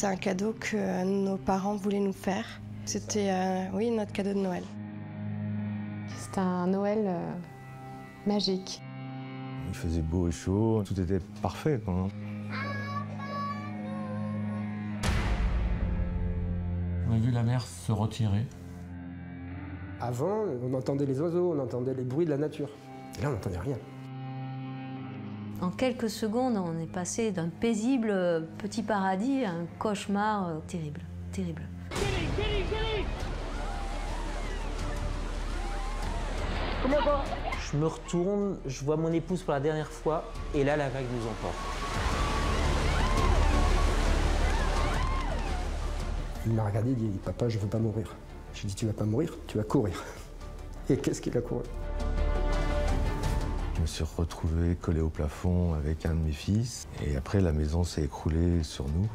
C'était un cadeau que nos parents voulaient nous faire. C'était, oui, notre cadeau de Noël. C'était un Noël magique. Il faisait beau et chaud, tout était parfait, quoi. On a vu la mer se retirer. Avant, on entendait les oiseaux, on entendait les bruits de la nature. Et là, on n'entendait rien. En quelques secondes, on est passé d'un paisible petit paradis à un cauchemar terrible, terrible. Je me retourne, je vois mon épouse pour la dernière fois, et là, la vague nous emporte. Il m'a regardé et dit « Papa, je veux pas mourir ». J'ai dit « Tu vas pas mourir, tu vas courir ». Et qu'est-ce qu'il a couru? Je me suis retrouvé collé au plafond avec un de mes fils. Et après, la maison s'est écroulée sur nous.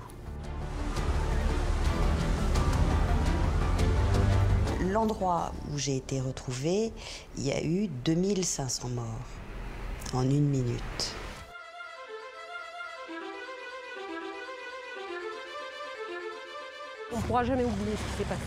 L'endroit où j'ai été retrouvée, il y a eu 2500 morts en 1 minute. On ne pourra jamais oublier ce qui s'est passé.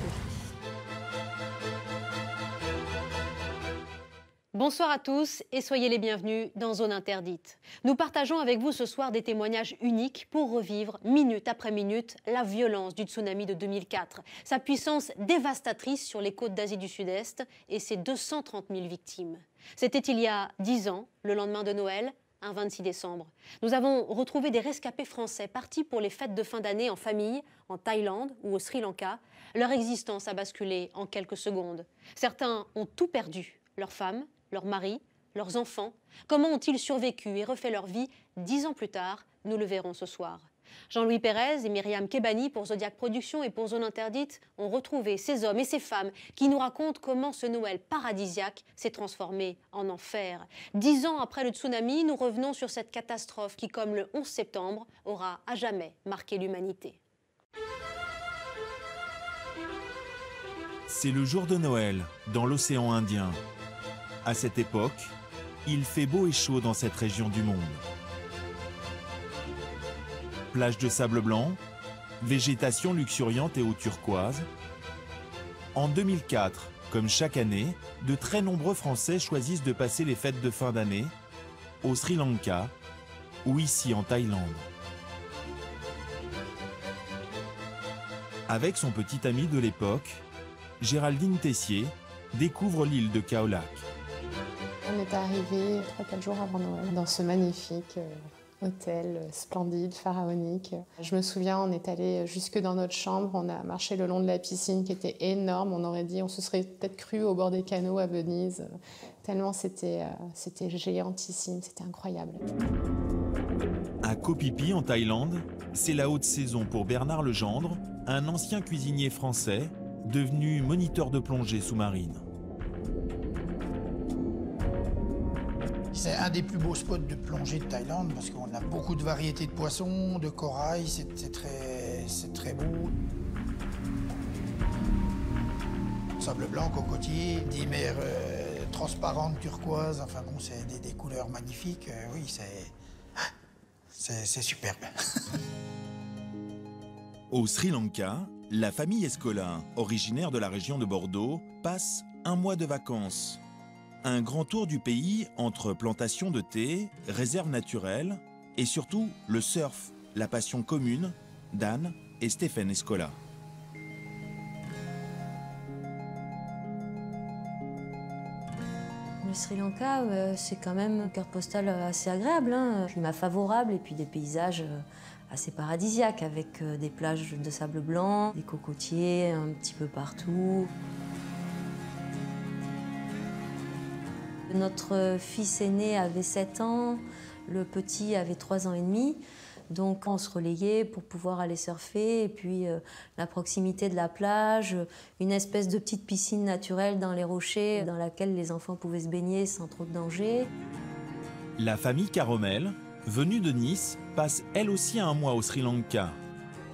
Bonsoir à tous et soyez les bienvenus dans Zone Interdite. Nous partageons avec vous ce soir des témoignages uniques pour revivre, minute après minute, la violence du tsunami de 2004, sa puissance dévastatrice sur les côtes d'Asie du Sud-Est et ses 230 000 victimes. C'était il y a 10 ans, le lendemain de Noël, un 26 décembre. Nous avons retrouvé des rescapés français partis pour les fêtes de fin d'année en famille, en Thaïlande ou au Sri Lanka. Leur existence a basculé en quelques secondes. Certains ont tout perdu, leurs femmes, leurs maris, leurs enfants. Comment ont-ils survécu et refait leur vie 10 ans plus tard? Nous le verrons ce soir. Jean-Louis Pérez et Myriam Kebani pour Zodiac Productions et pour Zone Interdite ont retrouvé ces hommes et ces femmes qui nous racontent comment ce Noël paradisiaque s'est transformé en enfer. 10 ans après le tsunami, nous revenons sur cette catastrophe qui, comme le 11 septembre, aura à jamais marqué l'humanité. C'est le jour de Noël dans l'océan Indien. À cette époque, il fait beau et chaud dans cette région du monde. Plage de sable blanc, végétation luxuriante et eau turquoise. En 2004, comme chaque année, de très nombreux Français choisissent de passer les fêtes de fin d'année au Sri Lanka ou ici en Thaïlande. Avec son petit ami de l'époque, Géraldine Tessier découvre l'île de Khao Lak. On est arrivé 3-4 jours avant Noël dans ce magnifique hôtel splendide, pharaonique. Je me souviens, on est allé jusque dans notre chambre, on a marché le long de la piscine qui était énorme. On aurait dit, on se serait peut-être cru au bord des canaux à Venise, tellement c'était géantissime, c'était incroyable. À Koh Phi Phi en Thaïlande, c'est la haute saison pour Bernard Legendre, un ancien cuisinier français devenu moniteur de plongée sous-marine. C'est un des plus beaux spots de plongée de Thaïlande parce qu'on a beaucoup de variétés de poissons, de corail, c'est très beau. Sable blanc, cocotier, des mers transparentes, turquoises, enfin bon, c'est des couleurs magnifiques, oui, c'est superbe. Au Sri Lanka, la famille Escola, originaire de la région de Bordeaux, passe un mois de vacances. Un grand tour du pays entre plantations de thé, réserves naturelles et surtout le surf, la passion commune d'Anne et Stéphane Escola. Le Sri Lanka, c'est quand même une carte postale assez agréable, un climat favorable et puis des paysages assez paradisiaques avec des plages de sable blanc, des cocotiers un petit peu partout. Notre fils aîné avait 7 ans, le petit avait 3 ans et demi. Donc on se relayait pour pouvoir aller surfer et puis la proximité de la plage, une espèce de petite piscine naturelle dans les rochers dans laquelle les enfants pouvaient se baigner sans trop de danger. La famille Caromel, venue de Nice, passe elle aussi un mois au Sri Lanka.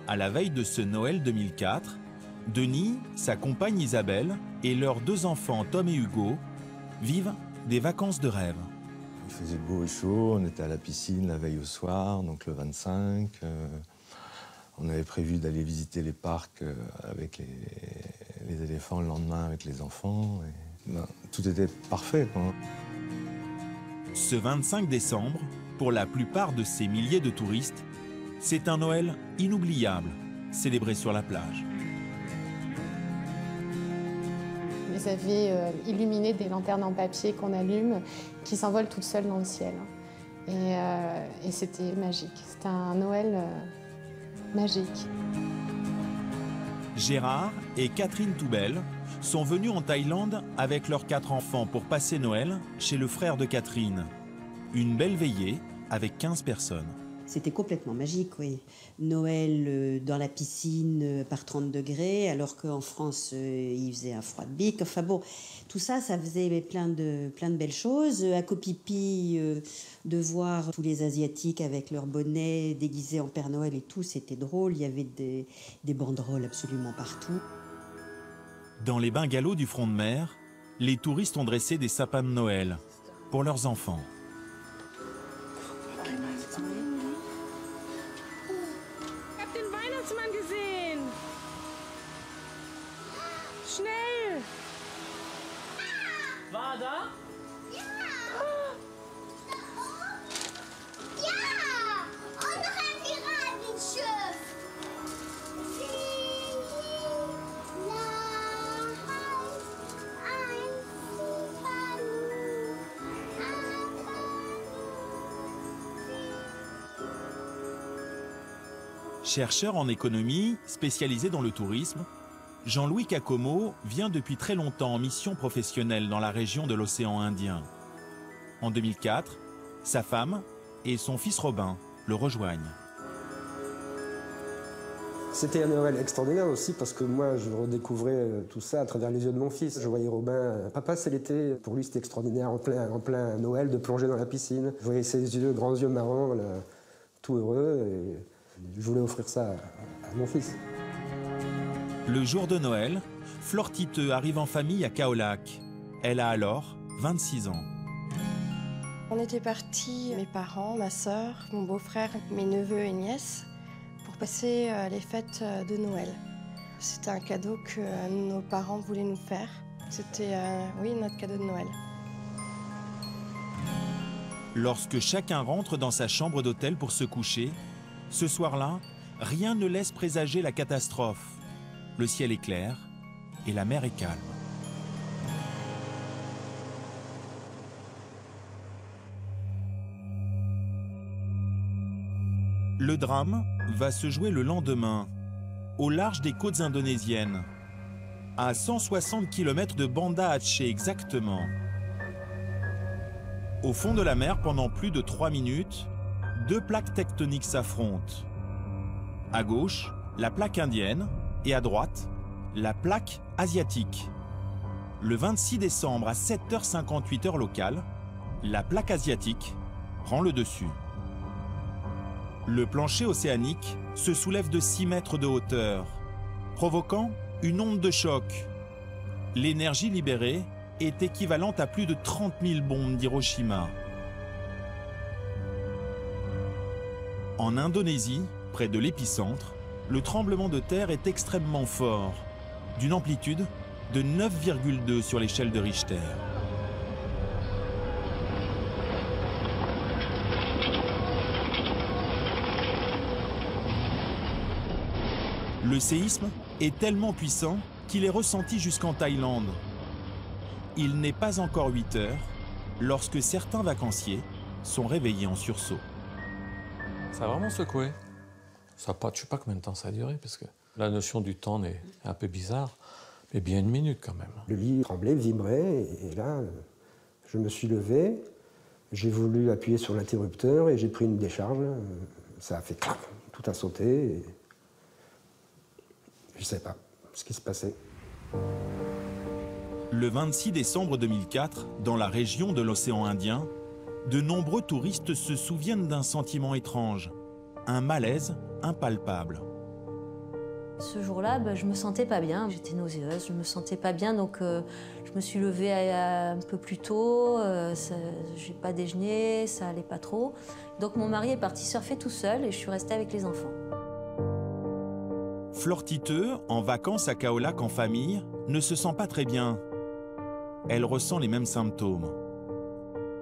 À la veille de ce Noël 2004, Denis, sa compagne Isabelle et leurs 2 enfants Tom et Hugo vivent des vacances de rêve. Il faisait beau et chaud, on était à la piscine la veille au soir, donc le 25. On avait prévu d'aller visiter les parcs avec les éléphants le lendemain avec les enfants. Et, tout était parfait, quoi. Ce 25 décembre, pour la plupart de ces milliers de touristes, c'est un Noël inoubliable, célébré sur la plage. Ils avaient illuminé des lanternes en papier qu'on allume, qui s'envolent toutes seules dans le ciel. Et c'était magique. C'était un Noël magique. Gérard et Catherine Toubel sont venus en Thaïlande avec leurs 4 enfants pour passer Noël chez le frère de Catherine. Une belle veillée avec 15 personnes. C'était complètement magique, oui. Noël dans la piscine par 30 degrés, alors qu'en France, il faisait un froid de bique. Enfin bon, tout ça, ça faisait plein de belles choses. À Koh Phi Phi, de voir tous les Asiatiques avec leurs bonnets déguisés en Père Noël et tout, c'était drôle. Il y avait des banderoles absolument partout. Dans les bungalows du front de mer, les touristes ont dressé des sapins de Noël pour leurs enfants. Chercheur en économie, spécialisé dans le tourisme, Jean-Louis Kakomo vient depuis très longtemps en mission professionnelle dans la région de l'océan Indien. En 2004, sa femme et son fils Robin le rejoignent. C'était un Noël extraordinaire aussi parce que moi je redécouvrais tout ça à travers les yeux de mon fils. Je voyais Robin, papa c'est l'été, pour lui c'était extraordinaire en plein Noël de plonger dans la piscine. Je voyais ses yeux, grands yeux marrons, là, tout heureux et je voulais offrir ça à mon fils. Le jour de Noël, Flore Titeux arrive en famille à Kaolack. Elle a alors 26 ans. On était partis, mes parents, ma sœur, mon beau-frère, mes neveux et nièces, pour passer les fêtes de Noël. C'était un cadeau que nos parents voulaient nous faire. C'était, oui, notre cadeau de Noël. Lorsque chacun rentre dans sa chambre d'hôtel pour se coucher, ce soir-là, rien ne laisse présager la catastrophe. Le ciel est clair et la mer est calme. Le drame va se jouer le lendemain, au large des côtes indonésiennes, à 160 km de Banda Aceh exactement. Au fond de la mer, pendant plus de 3 minutes, 2 plaques tectoniques s'affrontent. À gauche, la plaque indienne et à droite, la plaque asiatique. Le 26 décembre à 7h58 heure locale, la plaque asiatique prend le dessus. Le plancher océanique se soulève de 6 mètres de hauteur, provoquant une onde de choc. L'énergie libérée est équivalente à plus de 30 000 bombes d'Hiroshima. En Indonésie, près de l'épicentre, le tremblement de terre est extrêmement fort, d'une amplitude de 9,2 sur l'échelle de Richter. Le séisme est tellement puissant qu'il est ressenti jusqu'en Thaïlande. Il n'est pas encore 8 heures lorsque certains vacanciers sont réveillés en sursaut. Ça a vraiment secoué. Ça a pas, je ne sais pas combien de temps ça a duré, parce que la notion du temps est un peu bizarre, mais bien 1 minute quand même. Le lit tremblait, vibrait, et là, je me suis levé, j'ai voulu appuyer sur l'interrupteur et j'ai pris une décharge. Ça a fait clac, tout a sauté. Et je ne sais pas ce qui se passait. Le 26 décembre 2004, dans la région de l'océan Indien, de nombreux touristes se souviennent d'un sentiment étrange, un malaise impalpable. Ce jour-là, je me sentais pas bien, j'étais nauséeuse, je me sentais pas bien, donc je me suis levée un peu plus tôt, j'ai pas déjeuné, ça allait pas trop. Donc mon mari est parti surfer tout seul et je suis restée avec les enfants. Flore Titeux, en vacances à Kaolack en famille, ne se sent pas très bien. Elle ressent les mêmes symptômes.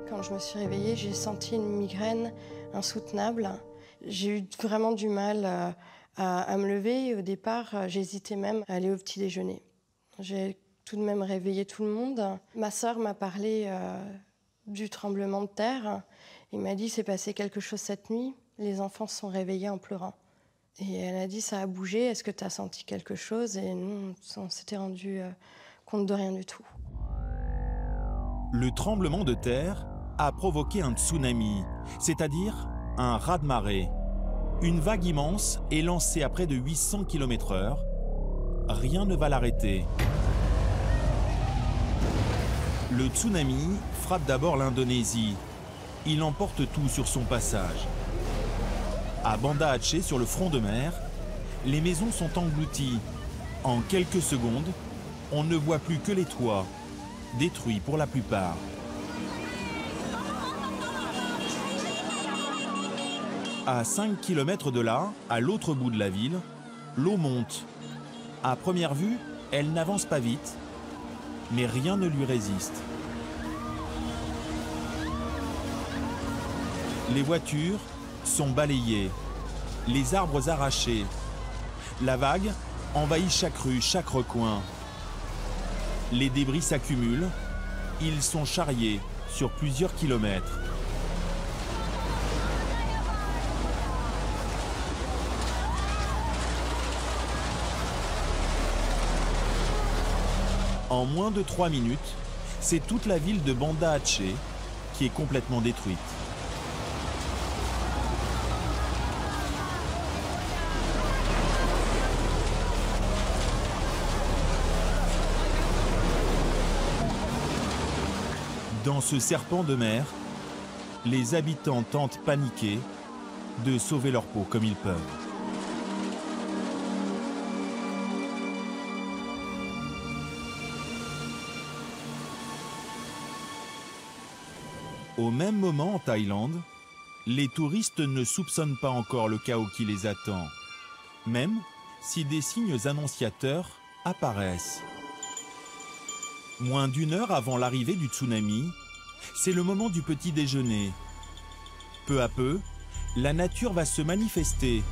Quand je me suis réveillée, j'ai senti une migraine insoutenable. J'ai eu vraiment du mal à me lever. Et au départ, j'hésitais même à aller au petit déjeuner. J'ai tout de même réveillé tout le monde. Ma sœur m'a parlé du tremblement de terre. Il m'a dit, c'est passé quelque chose cette nuit. Les enfants se sont réveillés en pleurant. Et elle a dit, ça a bougé, est-ce que tu as senti quelque chose? Et nous, on s'était rendu compte de rien du tout. Le tremblement de terre a provoqué un tsunami, c'est-à-dire un raz-de-marée. Une vague immense est lancée à près de 800 km/h. Rien ne va l'arrêter. Le tsunami frappe d'abord l'Indonésie. Il emporte tout sur son passage. À Banda Aceh, sur le front de mer, les maisons sont englouties. En quelques secondes, on ne voit plus que les toits, détruits pour la plupart. À 5 km de là, à l'autre bout de la ville, l'eau monte. À première vue, elle n'avance pas vite, mais rien ne lui résiste. Les voitures sont balayées, les arbres arrachés. La vague envahit chaque rue, chaque recoin. Les débris s'accumulent, ils sont charriés sur plusieurs kilomètres. En moins de 3 minutes, c'est toute la ville de Banda Aceh qui est complètement détruite. Dans ce serpent de mer, les habitants tentent paniqués de sauver leur peau comme ils peuvent. Au même moment en Thaïlande, les touristes ne soupçonnent pas encore le chaos qui les attend, même si des signes annonciateurs apparaissent. Moins d'une heure avant l'arrivée du tsunami, c'est le moment du petit déjeuner. Peu à peu, la nature va se manifester.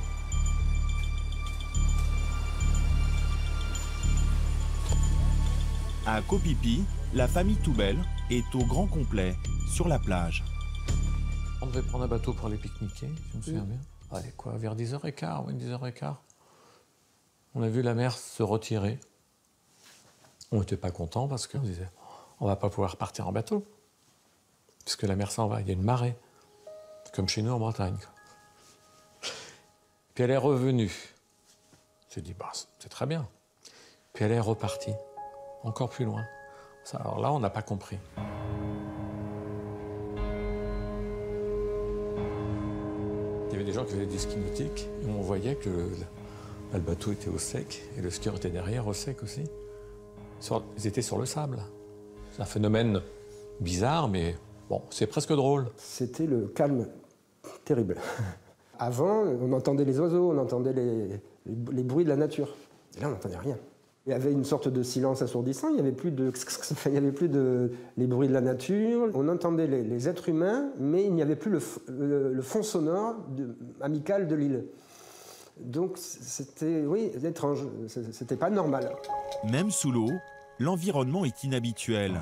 À Koh Phi Phi, la famille Toubel est au grand complet sur la plage. On devait prendre un bateau pour aller pique-niquer, je me souviens bien. Allez, quoi, vers 10h15, ouais, 10h15. On a vu la mer se retirer. On n'était pas contents parce qu'on disait on ne va pas pouvoir partir en bateau. Puisque la mer s'en va, il y a une marée. Comme chez nous en Bretagne. Puis elle est revenue. On s'est dit, bah, c'est très bien. Puis elle est repartie, encore plus loin. Ça, alors là, on n'a pas compris. Il y avait des gens qui faisaient du ski nautique et on voyait que le bateau était au sec et le skieur était derrière au sec aussi. Ils étaient sur le sable. C'est un phénomène bizarre, mais bon, c'est presque drôle. C'était le calme terrible. Avant, on entendait les oiseaux, on entendait les bruits de la nature. Et là, on n'entendait rien. Il y avait une sorte de silence assourdissant, il n'y avait plus les bruits de la nature. On entendait les êtres humains, mais il n'y avait plus le fond sonore amical de l'île. Donc c'était, oui, étrange, c'était pas normal. Même sous l'eau, l'environnement est inhabituel.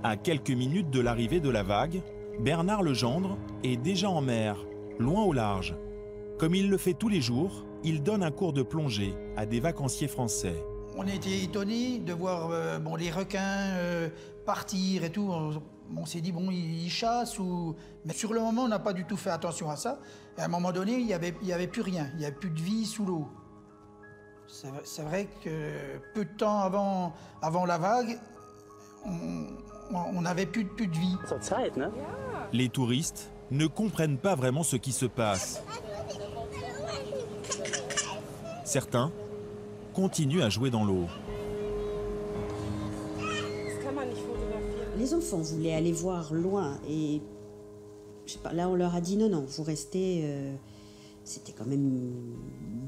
À quelques minutes de l'arrivée de la vague, Bernard Legendre est déjà en mer, loin au large. Comme il le fait tous les jours, il donne un cours de plongée à des vacanciers français. On était étonnés de voir les requins partir et tout. On s'est dit, bon, ils chassent ou... Mais sur le moment, on n'a pas du tout fait attention à ça. Et à un moment donné, il y avait plus rien. Il n'y avait plus de vie sous l'eau. C'est vrai que peu de temps avant la vague, on n'avait plus de vie. Les touristes ne comprennent pas vraiment ce qui se passe. Certains continuent à jouer dans l'eau. Les enfants voulaient aller voir loin et je sais pas, là on leur a dit non, vous restez C'était quand même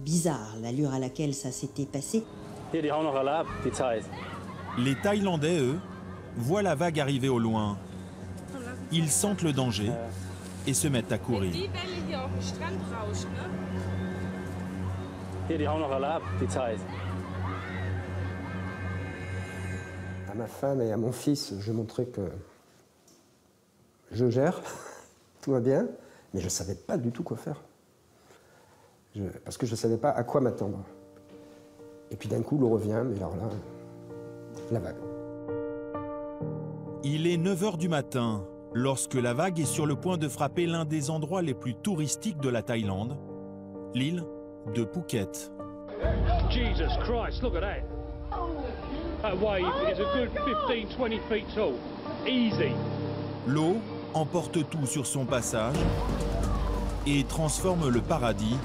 bizarre, l'allure à laquelle ça s'était passé. Les Thaïlandais, eux, voient la vague arriver au loin. Ils sentent le danger et se mettent à courir. À ma femme et à mon fils, je montrais que je gère, tout va bien, mais je ne savais pas du tout quoi faire. Parce que je ne savais pas à quoi m'attendre. Et puis d'un coup, l'eau revient, mais alors là, la vague. Il est 9 h du matin, lorsque la vague est sur le point de frapper l'un des endroits les plus touristiques de la Thaïlande, l'île de Phuket. Jesus Christ, look at that. That wave is a good 15-20 feet tall. Easy. L'eau emporte tout sur son passage et transforme le paradis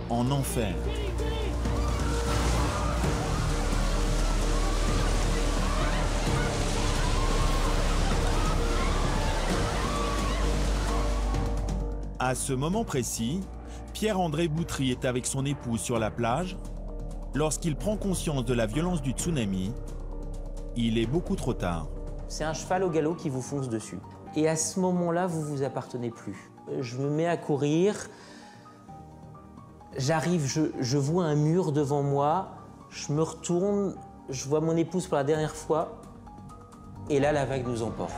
en enfer. À ce moment précis, Pierre-André Boutry est avec son épouse sur la plage. Lorsqu'il prend conscience de la violence du tsunami, il est beaucoup trop tard. C'est un cheval au galop qui vous fonce dessus. Et à ce moment-là, vous ne vous appartenez plus. Je me mets à courir. J'arrive, je vois un mur devant moi. Je me retourne, je vois mon épouse pour la dernière fois. Et là, la vague nous emporte.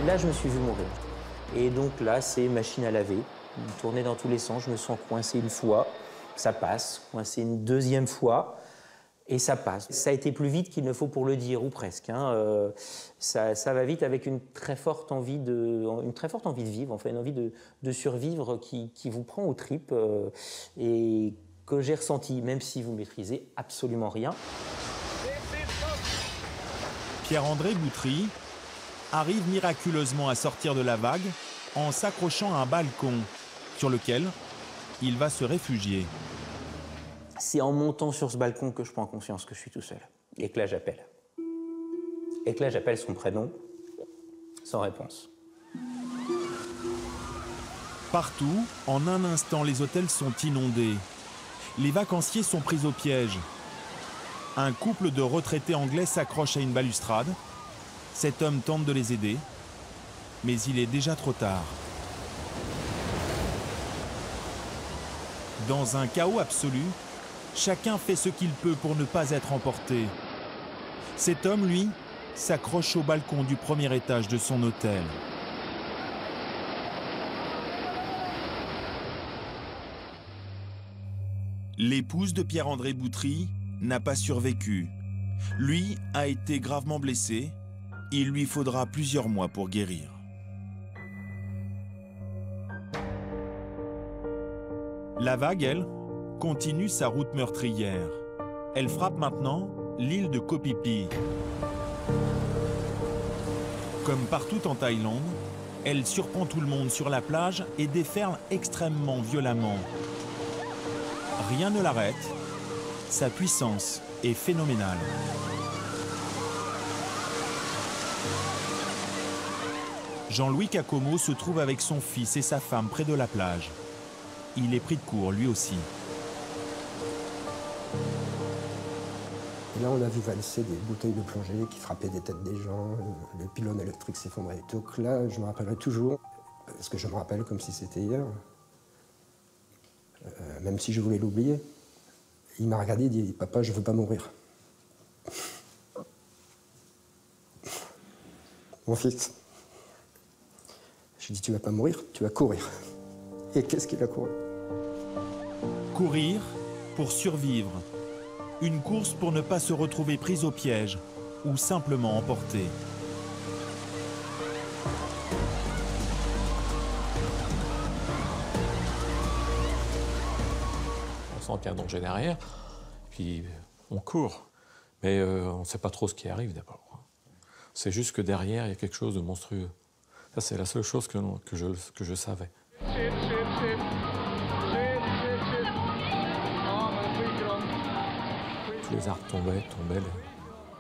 Là, je me suis vu mourir. Et donc là, c'est machine à laver, tourner dans tous les sens. Je me sens coincé une fois, ça passe. Coincé une deuxième fois, et ça passe. Ça a été plus vite qu'il ne faut pour le dire, ou presque. Hein. Ça va vite avec une très forte envie de vivre, enfin une envie de survivre qui vous prend aux tripes et que j'ai ressenti, même si vous maîtrisez absolument rien. Pierre-André Boutry arrive miraculeusement à sortir de la vague en s'accrochant à un balcon sur lequel il va se réfugier. C'est en montant sur ce balcon que je prends conscience que je suis tout seul. Et que là, j'appelle. Et que là, j'appelle son prénom, sans réponse. Partout, en un instant, les hôtels sont inondés. Les vacanciers sont pris au piège. Un couple de retraités anglais s'accroche à une balustrade. Cet homme tente de les aider, mais il est déjà trop tard. Dans un chaos absolu, chacun fait ce qu'il peut pour ne pas être emporté. Cet homme, lui, s'accroche au balcon du premier étage de son hôtel. L'épouse de Pierre-André Boutry n'a pas survécu. Lui a été gravement blessé. Il lui faudra plusieurs mois pour guérir. La vague, elle, continue sa route meurtrière. Elle frappe maintenant l'île de Koh Phi Phi. Comme partout en Thaïlande, elle surprend tout le monde sur la plage et déferle extrêmement violemment. Rien ne l'arrête. Sa puissance est phénoménale. Jean-Louis Kakomo se trouve avec son fils et sa femme près de la plage. Il est pris de court, lui aussi. Et là, on a vu valser des bouteilles de plongée qui frappaient des têtes des gens, les pylônes électriques s'effondraient. Donc là, je me rappellerai toujours, parce que je me rappelle comme si c'était hier, même si je voulais l'oublier. Il m'a regardé et dit « Papa, je ne veux pas mourir. » Mon fils. Je dis, tu vas pas mourir, tu vas courir. Et qu'est-ce qu'il a couru? Courir pour survivre. Une course pour ne pas se retrouver prise au piège ou simplement emportée. On sent qu'il y a un danger derrière, puis on court. Mais on ne sait pas trop ce qui arrive d'abord. C'est juste que derrière, il y a quelque chose de monstrueux. Ça, c'est la seule chose que je savais. les arbres tombaient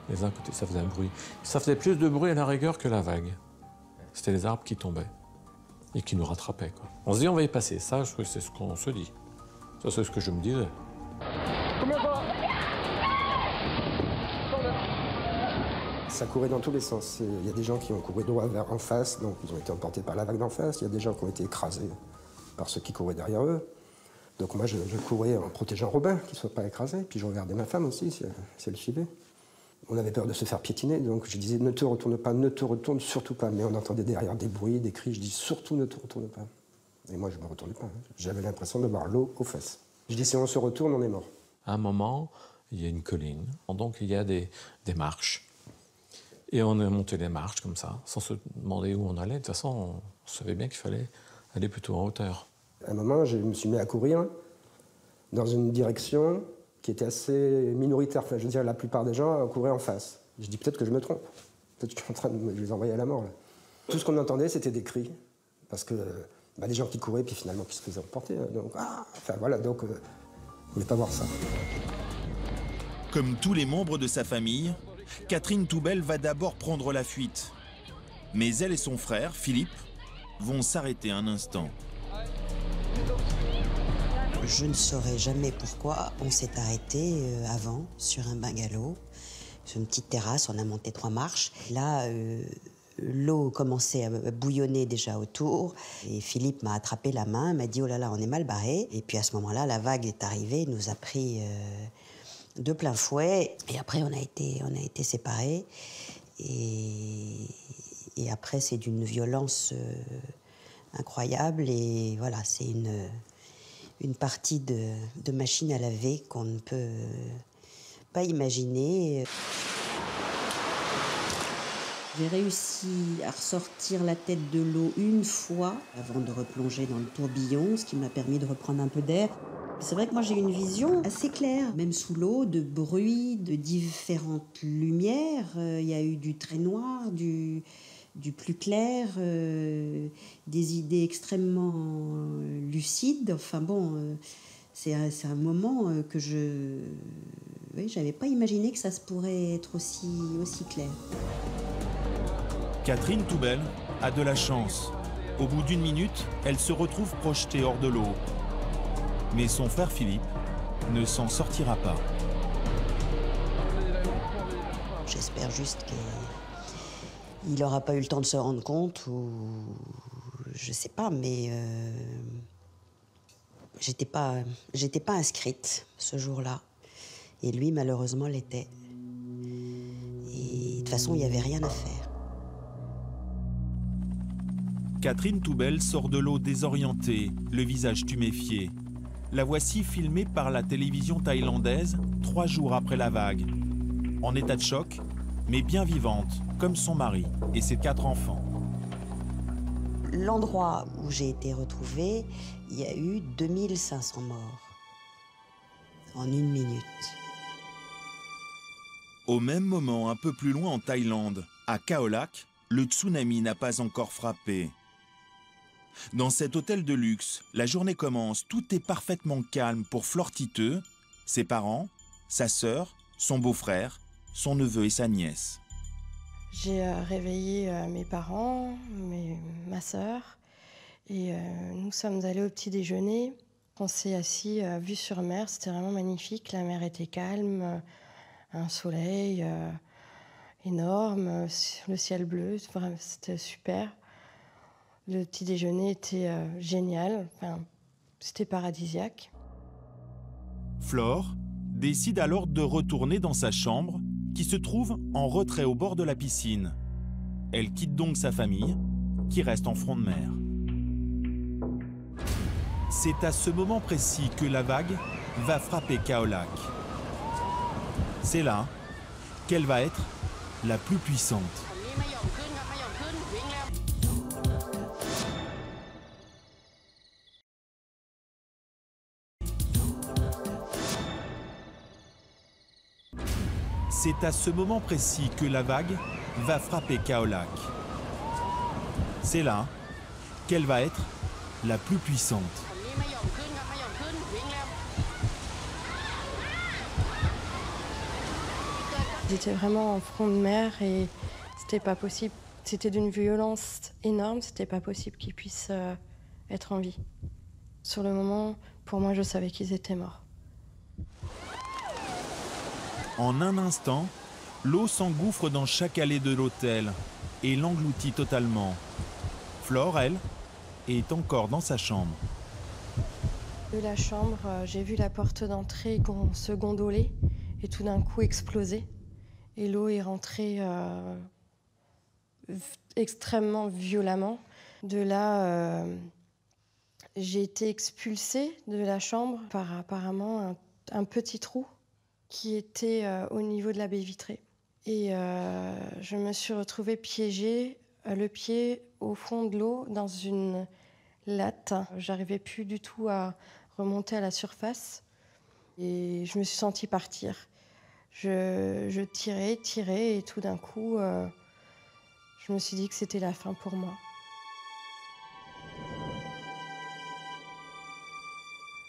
les uns à côté, ça faisait un bruit. Ça faisait plus de bruit à la rigueur que la vague. C'était les arbres qui tombaient et qui nous rattrapaient, quoi. On se dit, on va y passer. Ça, c'est ce qu'on se dit. Ça, c'est ce que je me disais. Ça courait dans tous les sens. Il y a des gens qui ont couru droit en face, donc ils ont été emportés par la vague d'en face. Il y a des gens qui ont été écrasés par ceux qui couraient derrière eux. Donc moi, je courais en protégeant Robin, qu'il ne soit pas écrasé. Puis je regardais ma femme aussi, si elle suivait. On avait peur de se faire piétiner, donc je disais, ne te retourne pas, ne te retourne surtout pas. Mais on entendait derrière des bruits, des cris. Je dis, surtout ne te retourne pas. Et moi, je ne me retournais pas. J'avais l'impression de voir l'eau aux fesses. Je dis, si on se retourne, on est mort. À un moment, il y a une colline, donc il y a des marches. Et on a monté les marches comme ça, sans se demander où on allait. De toute façon, on savait bien qu'il fallait aller plutôt en hauteur. À un moment, je me suis mis à courir dans une direction qui était assez minoritaire. Enfin, je veux dire, la plupart des gens couraient en face. Je dis, peut-être que je me trompe. Peut-être que je suis en train de les envoyer à la mort, là. Tout ce qu'on entendait, c'était des cris. Parce que des gens qui couraient, puis finalement, qui se faisaient emporter. Donc, enfin, voilà, donc, je ne voulais pas voir ça. Comme tous les membres de sa famille, Catherine Toubel va d'abord prendre la fuite. Mais elle et son frère, Philippe, vont s'arrêter un instant. Je ne saurais jamais pourquoi on s'est arrêté avant, sur un bungalow. Sur une petite terrasse, on a monté 3 marches. Là, l'eau commençait à bouillonner déjà autour. Et Philippe m'a attrapé la main, m'a dit « Oh là là, on est mal barré ». Et puis à ce moment-là, la vague est arrivée, nous a pris de plein fouet. Et après, on a été séparés. Et après, c'est d'une violence incroyable. Et voilà, c'est une partie de machine à laver qu'on ne peut pas imaginer. J'ai réussi à ressortir la tête de l'eau une fois avant de replonger dans le tourbillon, ce qui m'a permis de reprendre un peu d'air. C'est vrai que moi j'ai une vision assez claire, même sous l'eau, de bruit, de différentes lumières. Il y a eu du très noir, du plus clair, des idées extrêmement lucides. Enfin bon, c'est un moment que j'avais pas imaginé que ça se pourrait être aussi clair. Catherine Toubel a de la chance. Au bout d'1 minute, elle se retrouve projetée hors de l'eau. Mais son frère Philippe ne s'en sortira pas. J'espère juste qu'il n'aura pas eu le temps de se rendre compte, ou je sais pas, mais j'étais pas inscrite ce jour-là. Et lui, malheureusement, l'était. Et de toute façon, il n'y avait rien à faire. Catherine Toubel sort de l'eau désorientée, le visage tuméfié. La voici filmée par la télévision thaïlandaise 3 jours après la vague. En état de choc, mais bien vivante, comme son mari et ses 4 enfants. L'endroit où j'ai été retrouvée, il y a eu 2500 morts en 1 minute. Au même moment, un peu plus loin en Thaïlande, à Khao Lak, le tsunami n'a pas encore frappé. Dans cet hôtel de luxe, la journée commence, tout est parfaitement calme pour Flore Titeux, ses parents, sa sœur, son beau-frère, son neveu et sa nièce. J'ai réveillé mes parents, ma sœur, et nous sommes allés au petit déjeuner. On s'est assis vue sur mer, c'était vraiment magnifique, la mer était calme, un soleil énorme, le ciel bleu, c'était super. Le petit déjeuner était génial, c'était paradisiaque. Flore décide alors de retourner dans sa chambre, qui se trouve en retrait au bord de la piscine. Elle quitte donc sa famille, qui reste en front de mer. C'est à ce moment précis que la vague va frapper Khao Lak. C'est là qu'elle va être la plus puissante. C'est à ce moment précis que la vague va frapper Khao Lak. C'est là qu'elle va être la plus puissante. J'étais vraiment en front de mer et c'était pas possible. C'était d'une violence énorme, c'était pas possible qu'ils puissent être en vie. Sur le moment, pour moi, je savais qu'ils étaient morts. En un instant, l'eau s'engouffre dans chaque allée de l'hôtel et l'engloutit totalement. Flore, elle, est encore dans sa chambre. De la chambre, j'ai vu la porte d'entrée se gondoler et tout d'un coup exploser. Et l'eau est rentrée extrêmement violemment. De là, j'ai été expulsée de la chambre par apparemment un petit trou qui était au niveau de la baie vitrée. Et je me suis retrouvée piégée, le pied au fond de l'eau, dans une latte. J'arrivais plus du tout à remonter à la surface et je me suis sentie partir. Je tirais et tout d'un coup, je me suis dit que c'était la fin pour moi.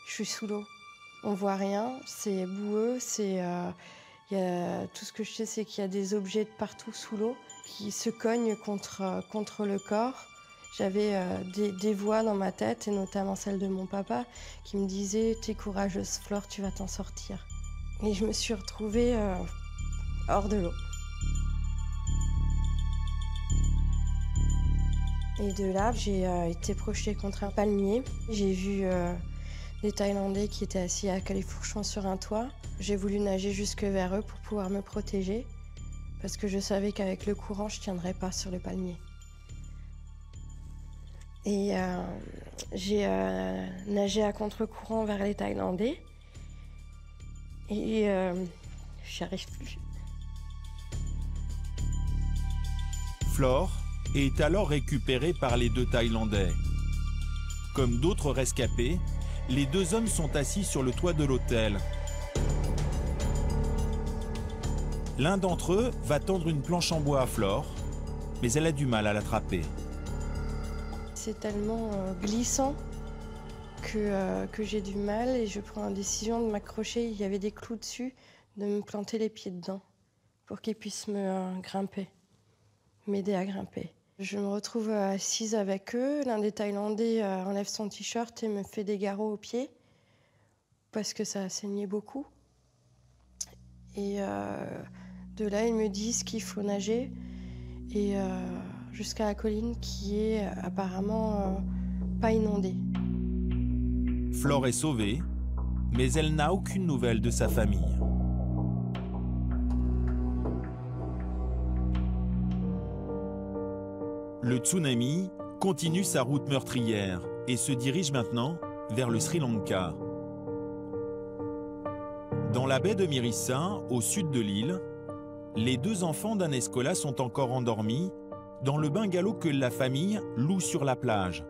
Je suis sous l'eau. On voit rien, c'est boueux, tout ce que je sais, c'est qu'il y a des objets de partout sous l'eau qui se cognent contre le corps. J'avais des voix dans ma tête, et notamment celle de mon papa, qui me disait « T'es courageuse, Flore, tu vas t'en sortir ». Et je me suis retrouvée hors de l'eau. Et de là, j'ai été projetée contre un palmier. J'ai vu des Thaïlandais qui étaient assis à califourchon sur un toit. J'ai voulu nager jusque vers eux pour pouvoir me protéger, parce que je savais qu'avec le courant, je ne tiendrais pas sur le palmier. Et j'ai nagé à contre-courant vers les Thaïlandais. Et j'y arrive plus. Flore est alors récupérée par les 2 Thaïlandais. Comme d'autres rescapés, les 2 hommes sont assis sur le toit de l'hôtel. L'un d'entre eux va tendre une planche en bois à Flore, mais elle a du mal à l'attraper. C'est tellement glissant que j'ai du mal et je prends la décision de m'accrocher. Il y avait des clous dessus, de me planter les pieds dedans pour qu'ils puissent me grimper, m'aider à grimper. Je me retrouve assise avec eux. L'un des Thaïlandais enlève son t-shirt et me fait des garrots aux pieds parce que ça saignait beaucoup. Et de là, ils me disent qu'il faut nager et jusqu'à la colline qui est apparemment pas inondée. Flore est sauvée, mais elle n'a aucune nouvelle de sa famille. Le tsunami continue sa route meurtrière et se dirige maintenant vers le Sri Lanka. Dans la baie de Mirissa, au sud de l'île, les 2 enfants d'Anne Escola sont encore endormis dans le bungalow que la famille loue sur la plage.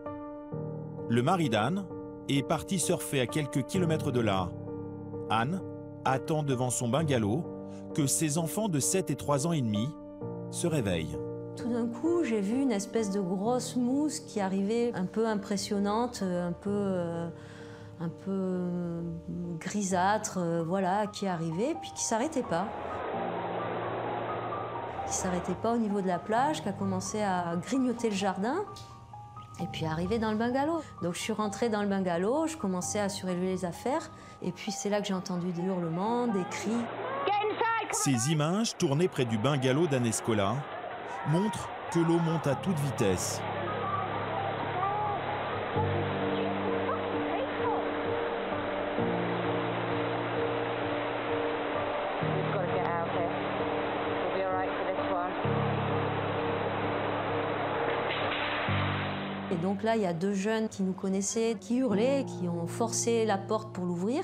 Le mari d'Anne est parti surfer à quelques kilomètres de là. Anne attend devant son bungalow que ses enfants de 7 et 3 ans et demi se réveillent. Tout d'un coup, j'ai vu une espèce de grosse mousse qui arrivait, un peu impressionnante, un peu grisâtre, voilà, qui arrivait, puis qui s'arrêtait pas. Qui s'arrêtait pas au niveau de la plage, qui a commencé à grignoter le jardin, et puis arriver dans le bungalow. Donc je suis rentrée dans le bungalow, je commençais à surélever les affaires, et puis c'est là que j'ai entendu des hurlements, des cris. Ces images, tournées près du bungalow d'Anne Escola, montrent que l'eau monte à toute vitesse. Et donc là, il y a 2 jeunes qui nous connaissaient, qui hurlaient, qui ont forcé la porte pour l'ouvrir.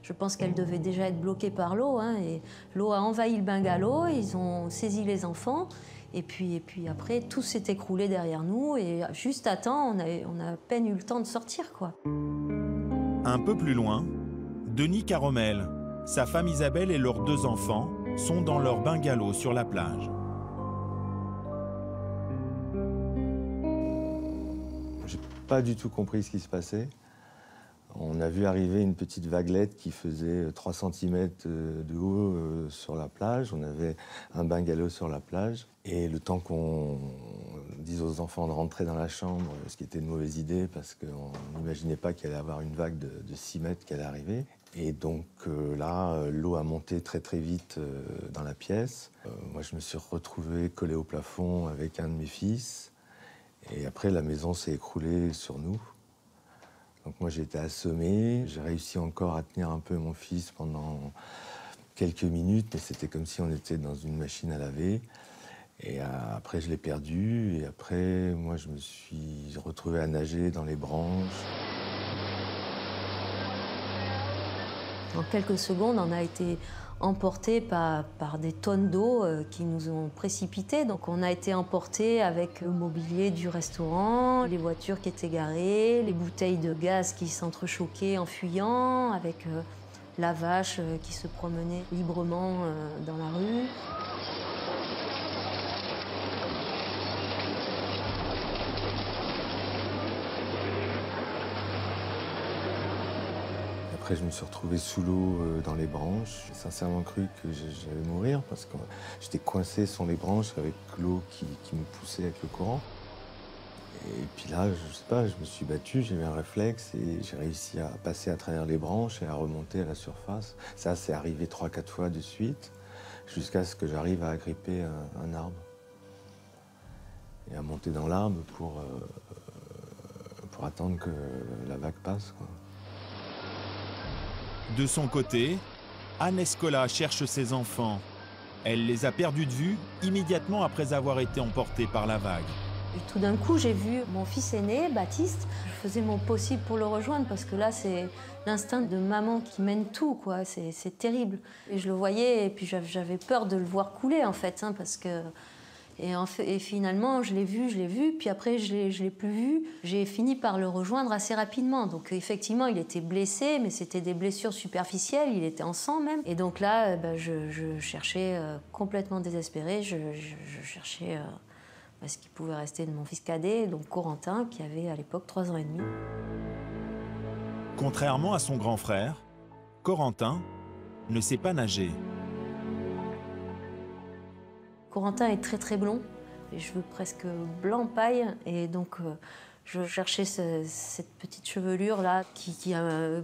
Je pense qu'elle devait déjà être bloquée par l'eau, hein, et l'eau a envahi le bungalow, ils ont saisi les enfants. Et puis après, tout s'est écroulé derrière nous et juste à temps, on a à peine eu le temps de sortir, quoi. Un peu plus loin, Denis Caromel, sa femme Isabelle et leurs 2 enfants sont dans leur bungalow sur la plage. J'ai pas du tout compris ce qui se passait. On a vu arriver une petite vaguelette qui faisait 3 cm de haut sur la plage. On avait un bungalow sur la plage. Et le temps qu'on dise aux enfants de rentrer dans la chambre, ce qui était une mauvaise idée parce qu'on n'imaginait pas qu'il allait y avoir une vague de 6 mètres qui allait arriver. Et donc là, l'eau a monté très très vite dans la pièce. Moi, je me suis retrouvé collé au plafond avec un de mes fils. Et après, la maison s'est écroulée sur nous. Donc moi, j'ai été assommé. J'ai réussi encore à tenir un peu mon fils pendant quelques minutes, mais c'était comme si on était dans une machine à laver. Et après, je l'ai perdu. Et après, moi, je me suis retrouvé à nager dans les branches. En quelques secondes, on a été emportés par des tonnes d'eau qui nous ont précipités. Donc on a été emportés avec le mobilier du restaurant, les voitures qui étaient garées, les bouteilles de gaz qui s'entrechoquaient en fuyant, avec la vache qui se promenait librement dans la rue. Après, je me suis retrouvé sous l'eau dans les branches. J'ai sincèrement cru que j'allais mourir parce que j'étais coincé sur les branches avec l'eau qui me poussait avec le courant. Et puis là, je sais pas, je me suis battu, j'ai eu un réflexe et j'ai réussi à passer à travers les branches et à remonter à la surface. Ça, c'est arrivé 3-4 fois de suite jusqu'à ce que j'arrive à agripper un arbre et à monter dans l'arbre pour attendre que la vague passe, quoi. De son côté, Anne Escola cherche ses enfants. Elle les a perdus de vue immédiatement après avoir été emportée par la vague. Et tout d'un coup, j'ai vu mon fils aîné, Baptiste. Je faisais mon possible pour le rejoindre parce que là, c'est l'instinct de maman qui mène tout, quoi. C'est terrible. Et je le voyais et puis j'avais peur de le voir couler, en fait, hein, parce que... Et finalement, je l'ai vu, puis après, je l'ai plus vu. J'ai fini par le rejoindre assez rapidement. Donc, effectivement, il était blessé, mais c'était des blessures superficielles, il était en sang même. Et donc là, je cherchais complètement désespérée, je cherchais ce qui pouvait rester de mon fils cadet, donc Corentin, qui avait à l'époque 3 ans et demi. Contrairement à son grand frère, Corentin ne sait pas nager. Corentin est très très blond, les cheveux presque blanc paille, et donc je cherchais cette petite chevelure là qui à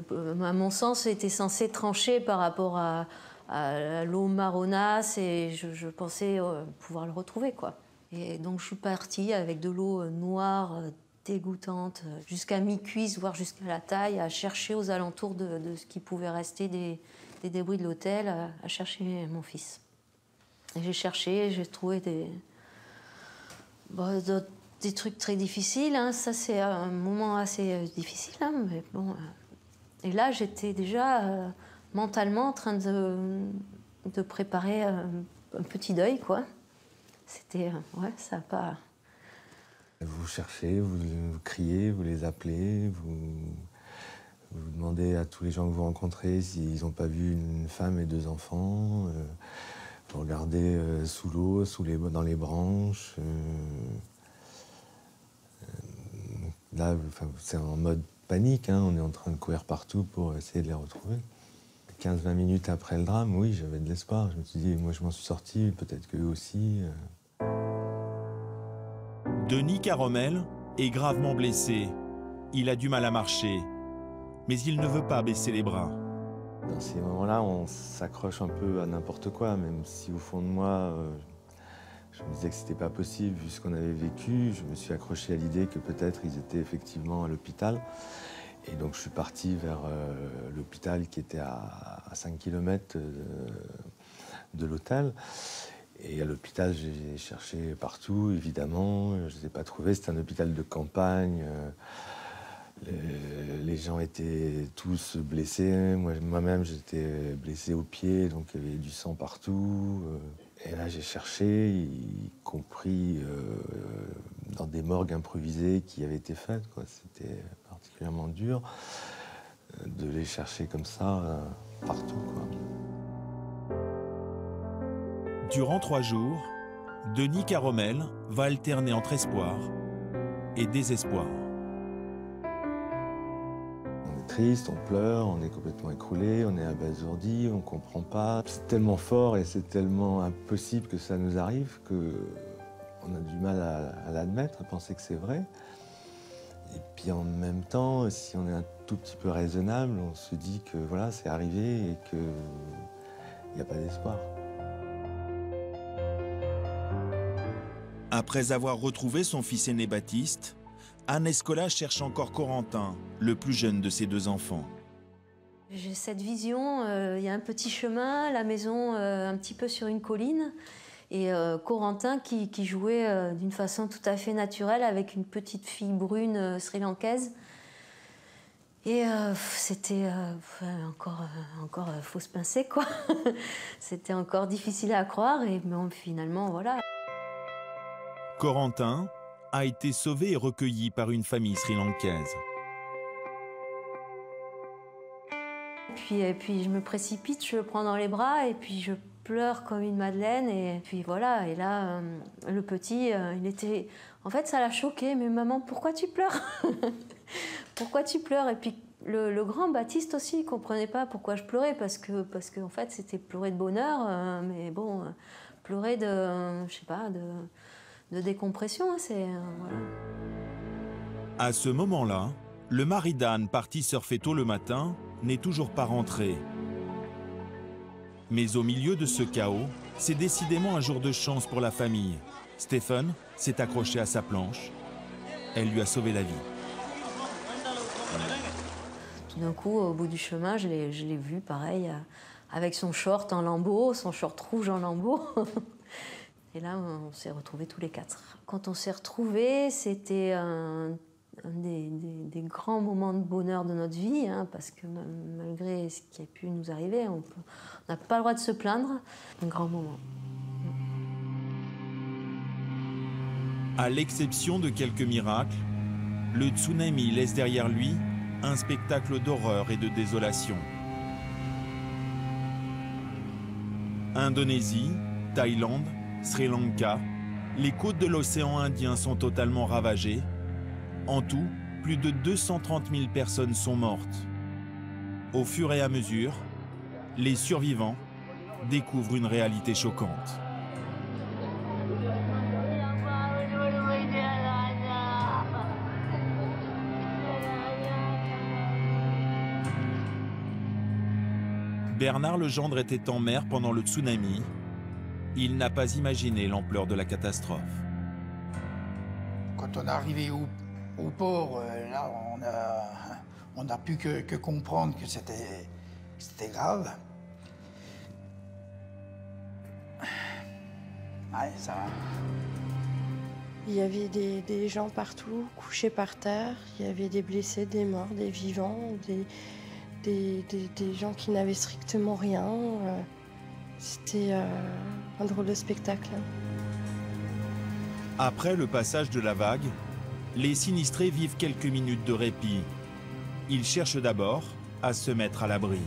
mon sens était censée trancher par rapport à l'eau marronasse, et je pensais pouvoir le retrouver, quoi. Et donc je suis partie avec de l'eau noire dégoûtante jusqu'à mi-cuisse, voire jusqu'à la taille, à chercher aux alentours de ce qui pouvait rester des débris de l'hôtel, à chercher mon fils. Et j'ai cherché, j'ai trouvé des trucs très difficiles, hein. Ça, c'est un moment assez difficile, hein, mais bon. Et là, j'étais déjà mentalement en train de préparer un petit deuil, quoi. C'était... ouais, ça n'a pas... Vous cherchez, vous criez, vous les appelez, vous demandez à tous les gens que vous rencontrez s'ils n'ont pas vu une femme et 2 enfants. Vous regardez sous l'eau, dans les branches. Là, c'est en mode panique, hein. On est en train de courir partout pour essayer de les retrouver. 15-20 minutes après le drame, oui, j'avais de l'espoir. Je me suis dit, moi je m'en suis sorti, peut-être qu'eux aussi. Denis Caromel est gravement blessé. Il a du mal à marcher, mais il ne veut pas baisser les bras. Dans ces moments-là, on s'accroche un peu à n'importe quoi, même si au fond de moi, je me disais que c'était pas possible vu ce qu'on avait vécu. Je me suis accroché à l'idée que peut-être ils étaient effectivement à l'hôpital. Et donc je suis parti vers l'hôpital qui était à 5 km de l'hôtel. Et à l'hôpital, j'ai cherché partout, évidemment. Je ne les ai pas trouvés. C'était un hôpital de campagne. Les gens étaient tous blessés. Moi-même, j'étais blessé au pied, donc il y avait du sang partout. Et là, j'ai cherché, y compris dans des morgues improvisées qui avaient été faites, quoi. C'était particulièrement dur de les chercher comme ça partout, quoi. Durant 3 jours, Denis Caromel va alterner entre espoir et désespoir. On est triste, on pleure, on est complètement écroulé, on est abasourdi, on ne comprend pas. C'est tellement fort et c'est tellement impossible que ça nous arrive qu'on a du mal à l'admettre, à penser que c'est vrai. Et puis en même temps, si on est un tout petit peu raisonnable, on se dit que voilà, c'est arrivé et qu'il n'y a pas d'espoir. Après avoir retrouvé son fils aîné Baptiste, Anne Escola cherche encore Corentin, le plus jeune de ses 2 enfants. J'ai cette vision, il y a un petit chemin, la maison un petit peu sur une colline, et Corentin qui jouait d'une façon tout à fait naturelle avec une petite fille brune sri-lankaise. Et c'était encore faut se pincer, quoi. C'était encore difficile à croire, et bon, finalement, voilà. Corentin a été sauvé et recueilli par une famille sri-lankaise. Et puis je me précipite, je le prends dans les bras et puis je pleure comme une madeleine. Et puis voilà, et là, le petit, il était... En fait, ça l'a choqué. Mais maman, pourquoi tu pleures? Pourquoi tu pleures? Et puis le grand Baptiste aussi, il ne comprenait pas pourquoi je pleurais. Parce que en fait, c'était pleurer de bonheur. Mais bon, pleurer de... je sais pas, de décompression, c'est... voilà. À ce moment-là, le mari d'Anne, parti surfer tôt le matin, n'est toujours pas rentré. Mais au milieu de ce chaos, c'est décidément un jour de chance pour la famille. Stephen s'est accroché à sa planche. Elle lui a sauvé la vie. Tout d'un coup, au bout du chemin, je l'ai vu, pareil, avec son short en lambeaux, son short rouge en lambeaux. Et là, on s'est retrouvés tous les 4. Quand on s'est retrouvés, c'était un des grands moments de bonheur de notre vie, hein, parce que malgré ce qui a pu nous arriver, on n'a pas le droit de se plaindre. Un grand moment. À l'exception de quelques miracles, le tsunami laisse derrière lui un spectacle d'horreur et de désolation. Indonésie, Thaïlande, Sri Lanka, les côtes de l'océan Indien sont totalement ravagées. En tout, plus de 230 000 personnes sont mortes. Au fur et à mesure, les survivants découvrent une réalité choquante. Bernard Legendre était en mer pendant le tsunami. Il n'a pas imaginé l'ampleur de la catastrophe. Quand on est arrivé au port, là, on n'a pu que comprendre que c'était grave. Ouais, ça... Il y avait des gens partout, couchés par terre. Il y avait des blessés, des morts, des vivants, des gens qui n'avaient strictement rien. C'était un drôle de spectacle. Après le passage de la vague, les sinistrés vivent quelques minutes de répit. Ils cherchent d'abord à se mettre à l'abri.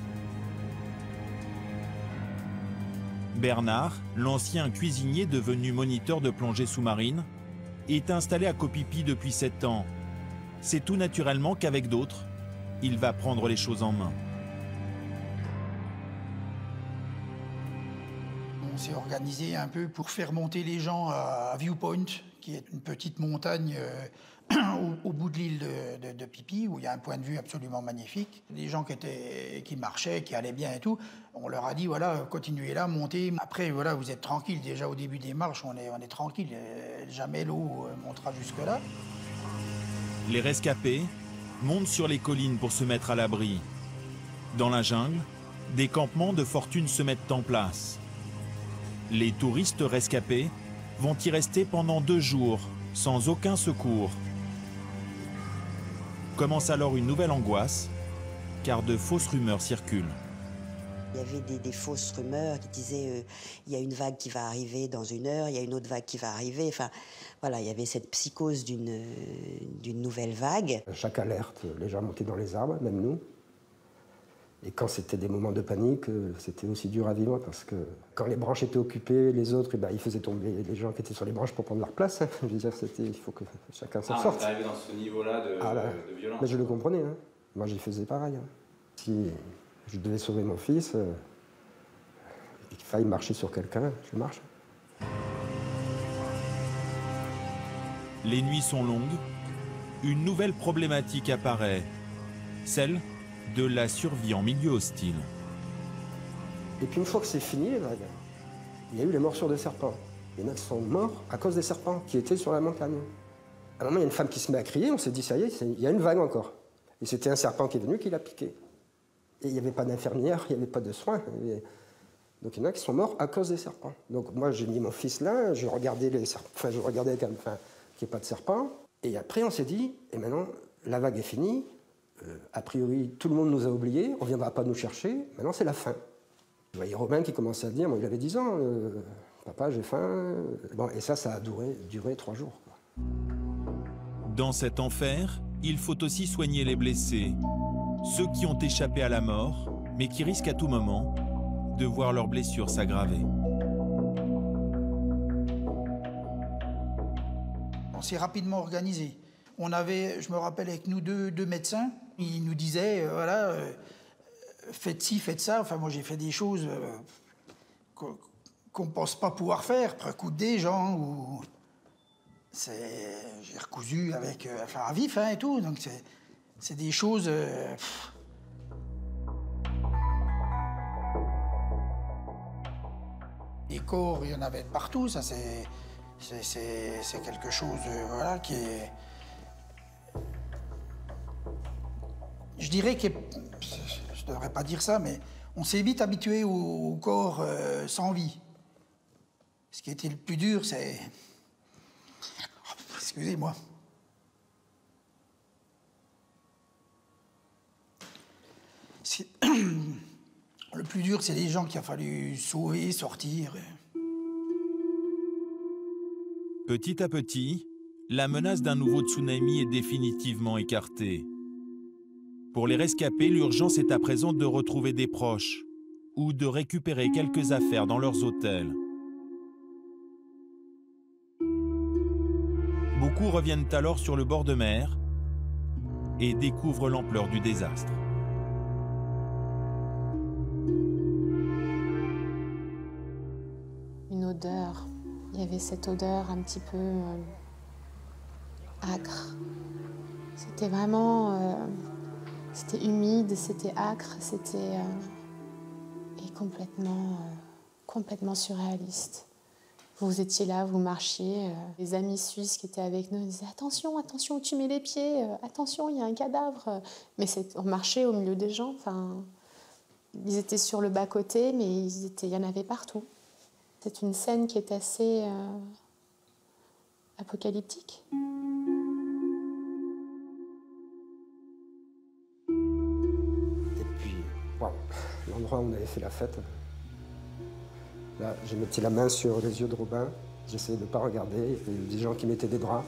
Bernard, l'ancien cuisinier devenu moniteur de plongée sous-marine, est installé à Koh Phi Phi depuis 7 ans. C'est tout naturellement qu'avec d'autres, il va prendre les choses en main. On s'est organisé un peu pour faire monter les gens à Viewpoint, qui est une petite montagne au bout de l'île de Phi Phi, où il y a un point de vue absolument magnifique. Des gens qui marchaient, qui allaient bien et tout, on leur a dit, voilà, continuez là, montez. Après, voilà, vous êtes tranquille. Déjà au début des marches, on est tranquille. Jamais l'eau montera jusque-là. Les rescapés montent sur les collines pour se mettre à l'abri. Dans la jungle, des campements de fortune se mettent en place. Les touristes rescapés vont y rester pendant 2 jours, sans aucun secours. Commence alors une nouvelle angoisse, car de fausses rumeurs circulent. Il y avait des fausses rumeurs qui disaient il y a une vague qui va arriver dans 1 heure, il y a une autre vague qui va arriver. Enfin, voilà, il y avait cette psychose d'une nouvelle vague. À chaque alerte, les gens montaient dans les arbres, même nous. Et quand c'était des moments de panique, c'était aussi dur à vivre parce que quand les branches étaient occupées, les autres, ils faisaient tomber les gens qui étaient sur les branches pour prendre leur place. Je veux dire, il faut que chacun s'en sorte. Ah, t'es arrivé dans ce niveau-là de violence. Mais je le comprenais. Hein. Moi, j'y faisais pareil. Hein. Si je devais sauver mon fils, il faille marcher sur quelqu'un, je marche. Les nuits sont longues. Une nouvelle problématique apparaît, celle de la survie en milieu hostile. Et puis une fois que c'est fini, les vagues, il y a eu les morsures de serpents. Il y en a qui sont morts à cause des serpents qui étaient sur la montagne. À un moment, il y a une femme qui se met à crier, on s'est dit, ça y est, il y a une vague encore. Et c'était un serpent qui est venu qui l'a piqué. Et il n'y avait pas d'infirmière, il n'y avait pas de soins. Donc il y en a qui sont morts à cause des serpents. Donc moi, j'ai mis mon fils là, je regardais les serpents, enfin, je regardais qu'il n'y ait pas de serpents. Et après, on s'est dit, et maintenant, la vague est finie. A priori, tout le monde nous a oubliés, on ne viendra pas nous chercher. Maintenant, c'est la fin. Je voyais Robin qui commençait à dire, moi, il avait 10 ans, papa, j'ai faim. Bon, et ça a duré 3 jours. Quoi. Dans cet enfer, il faut aussi soigner les blessés, ceux qui ont échappé à la mort, mais qui risquent à tout moment de voir leurs blessures s'aggraver. On s'est rapidement organisé. On avait, je me rappelle, avec nous deux médecins, ils nous disaient, voilà, faites ci, faites ça. Enfin, moi, j'ai fait des choses qu'on ne pense pas pouvoir faire, recoudre des gens, ou... J'ai recousu avec fer à vif, hein, et tout, donc c'est des choses... Les corps, il y en avait partout, ça c'est quelque chose voilà, qui est... Je dirais que, je ne devrais pas dire ça, mais on s'est vite habitué au corps sans vie. Ce qui était le plus dur, c'est... Excusez-moi. Le plus dur, c'est les gens qu'il a fallu sauver, sortir. Petit à petit, la menace d'un nouveau tsunami est définitivement écartée. Pour les rescapés, l'urgence est à présent de retrouver des proches ou de récupérer quelques affaires dans leurs hôtels. Beaucoup reviennent alors sur le bord de mer et découvrent l'ampleur du désastre. Une odeur. Il y avait cette odeur un petit peu âcre. C'était vraiment... c'était humide, c'était âcre, c'était... et complètement surréaliste. Vous étiez là, vous marchiez. Les amis suisses qui étaient avec nous disaient « Attention, attention, où tu mets les pieds, attention, il y a un cadavre ». Mais on marchait au milieu des gens. Enfin, ils étaient sur le bas-côté, mais il y en avait partout. C'est une scène qui est assez apocalyptique. Et puis, wow, l'endroit où on avait fait la fête, là, j'ai mis la main sur les yeux de Robin. J'essayais de ne pas regarder. Il y avait des gens qui mettaient des draps,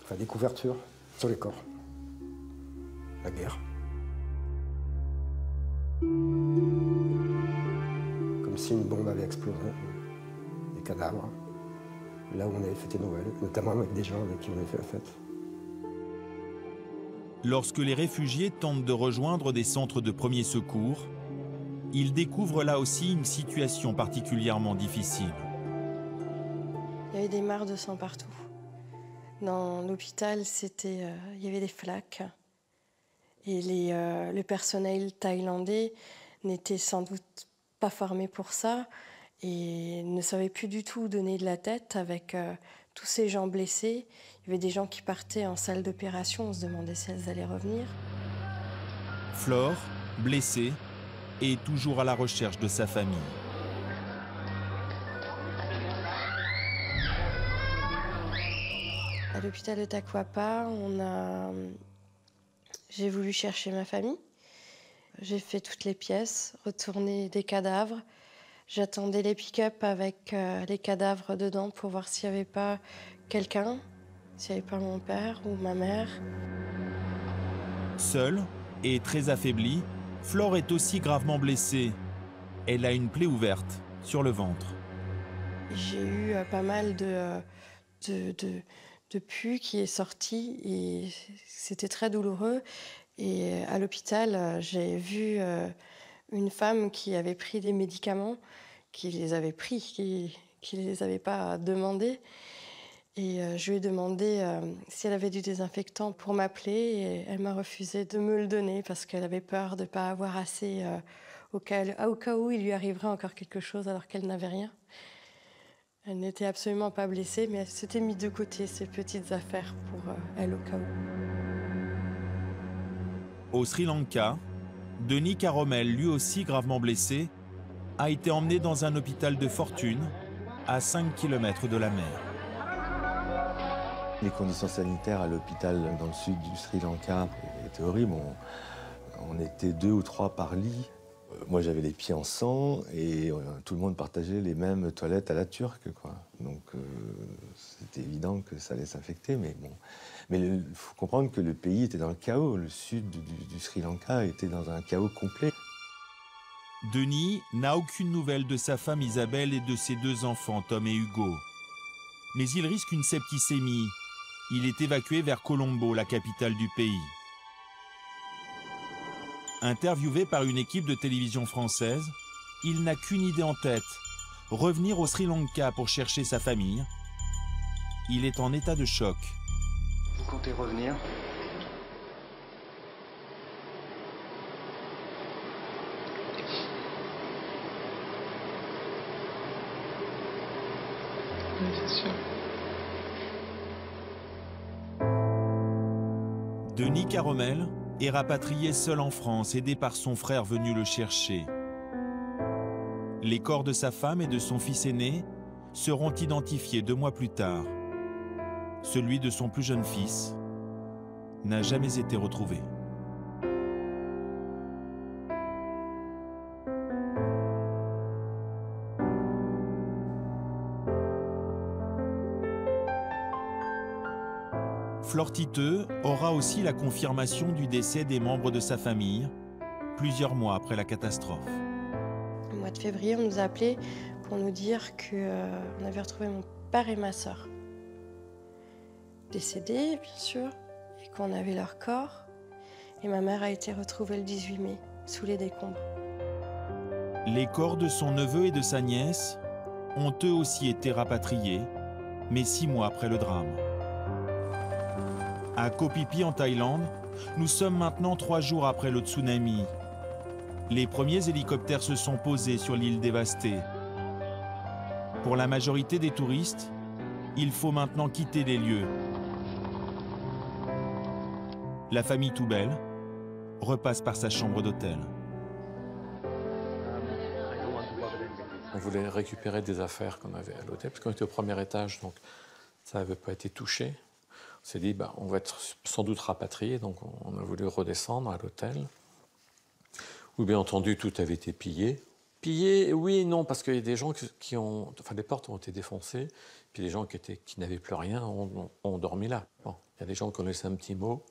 enfin des couvertures sur les corps. La guerre. Comme si une bombe avait explosé. Des cadavres. Là où on avait fêté Noël, notamment avec des gens avec qui on avait fait la fête. Lorsque les réfugiés tentent de rejoindre des centres de premiers secours, ils découvrent là aussi une situation particulièrement difficile. Il y avait des mares de sang partout. Dans l'hôpital, il y avait des flaques. Et le personnel thaïlandais n'était sans doute pas formé pour ça et ne savait plus du tout où donner de la tête avec tous ces gens blessés. Il y avait des gens qui partaient en salle d'opération, on se demandait si elles allaient revenir. Flore, blessée, est toujours à la recherche de sa famille. À l'hôpital de Tacuapa, j'ai voulu chercher ma famille. J'ai fait toutes les pièces, retourné des cadavres. J'attendais les pick-up avec les cadavres dedans pour voir s'il n'y avait pas quelqu'un, s'il n'y avait pas mon père ou ma mère. Seule et très affaiblie, Flore est aussi gravement blessée. Elle a une plaie ouverte sur le ventre. J'ai eu pas mal de pus qui est sorti et c'était très douloureux. Et à l'hôpital, j'ai vu une femme qui avait pris des médicaments, qui les avait pris, qui ne les avait pas demandés. Et je lui ai demandé si elle avait du désinfectant pour m'appeler. Et elle m'a refusé de me le donner parce qu'elle avait peur de ne pas avoir assez au cas où il lui arriverait encore quelque chose alors qu'elle n'avait rien. Elle n'était absolument pas blessée, mais elle s'était mise de côté ces petites affaires pour elle au cas où. Au Sri Lanka, Denis Caromel, lui aussi gravement blessé, a été emmené dans un hôpital de fortune à 5 km de la mer. Les conditions sanitaires à l'hôpital dans le sud du Sri Lanka étaient horribles. On était 2 ou 3 par lit. Moi, j'avais les pieds en sang et tout le monde partageait les mêmes toilettes à la turque, quoi. Donc, c'était évident que ça allait s'infecter, mais bon. Mais il faut comprendre que le pays était dans le chaos. Le sud du Sri Lanka était dans un chaos complet. Denis n'a aucune nouvelle de sa femme Isabelle et de ses 2 enfants, Tom et Hugo. Mais il risque une septicémie. Il est évacué vers Colombo, la capitale du pays. Interviewé par une équipe de télévision française, il n'a qu'une idée en tête, revenir au Sri Lanka pour chercher sa famille. Il est en état de choc. Vous comptez revenir ? Oui, c'est sûr. Denis Caromel est rapatrié seul en France, aidé par son frère venu le chercher. Les corps de sa femme et de son fils aîné seront identifiés 2 mois plus tard. Celui de son plus jeune fils n'a jamais été retrouvé. Flore Titeux aura aussi la confirmation du décès des membres de sa famille, plusieurs mois après la catastrophe. Au mois de février, on nous a appelés pour nous dire qu'on avait retrouvé mon père et ma sœur. Décédés, bien sûr, et qu'on avait leur corps. Et ma mère a été retrouvée le 18 mai, sous les décombres. Les corps de son neveu et de sa nièce ont eux aussi été rapatriés, mais 6 mois après le drame. À Koh Phi Phi en Thaïlande, nous sommes maintenant 3 jours après le tsunami. Les premiers hélicoptères se sont posés sur l'île dévastée. Pour la majorité des touristes, il faut maintenant quitter les lieux. La famille Toubel repasse par sa chambre d'hôtel. On voulait récupérer des affaires qu'on avait à l'hôtel, parce qu'on était au premier étage, donc ça n'avait pas été touché. On s'est dit, on va être sans doute rapatriés, donc on a voulu redescendre à l'hôtel. Où bien entendu, tout avait été pillé. Pillé, oui et non, parce qu'il y a des gens qui ont... Enfin, les portes ont été défoncées, puis les gens qui n'avaient plus rien ont dormi là. Bon, il y a des gens qui ont laissé un petit mot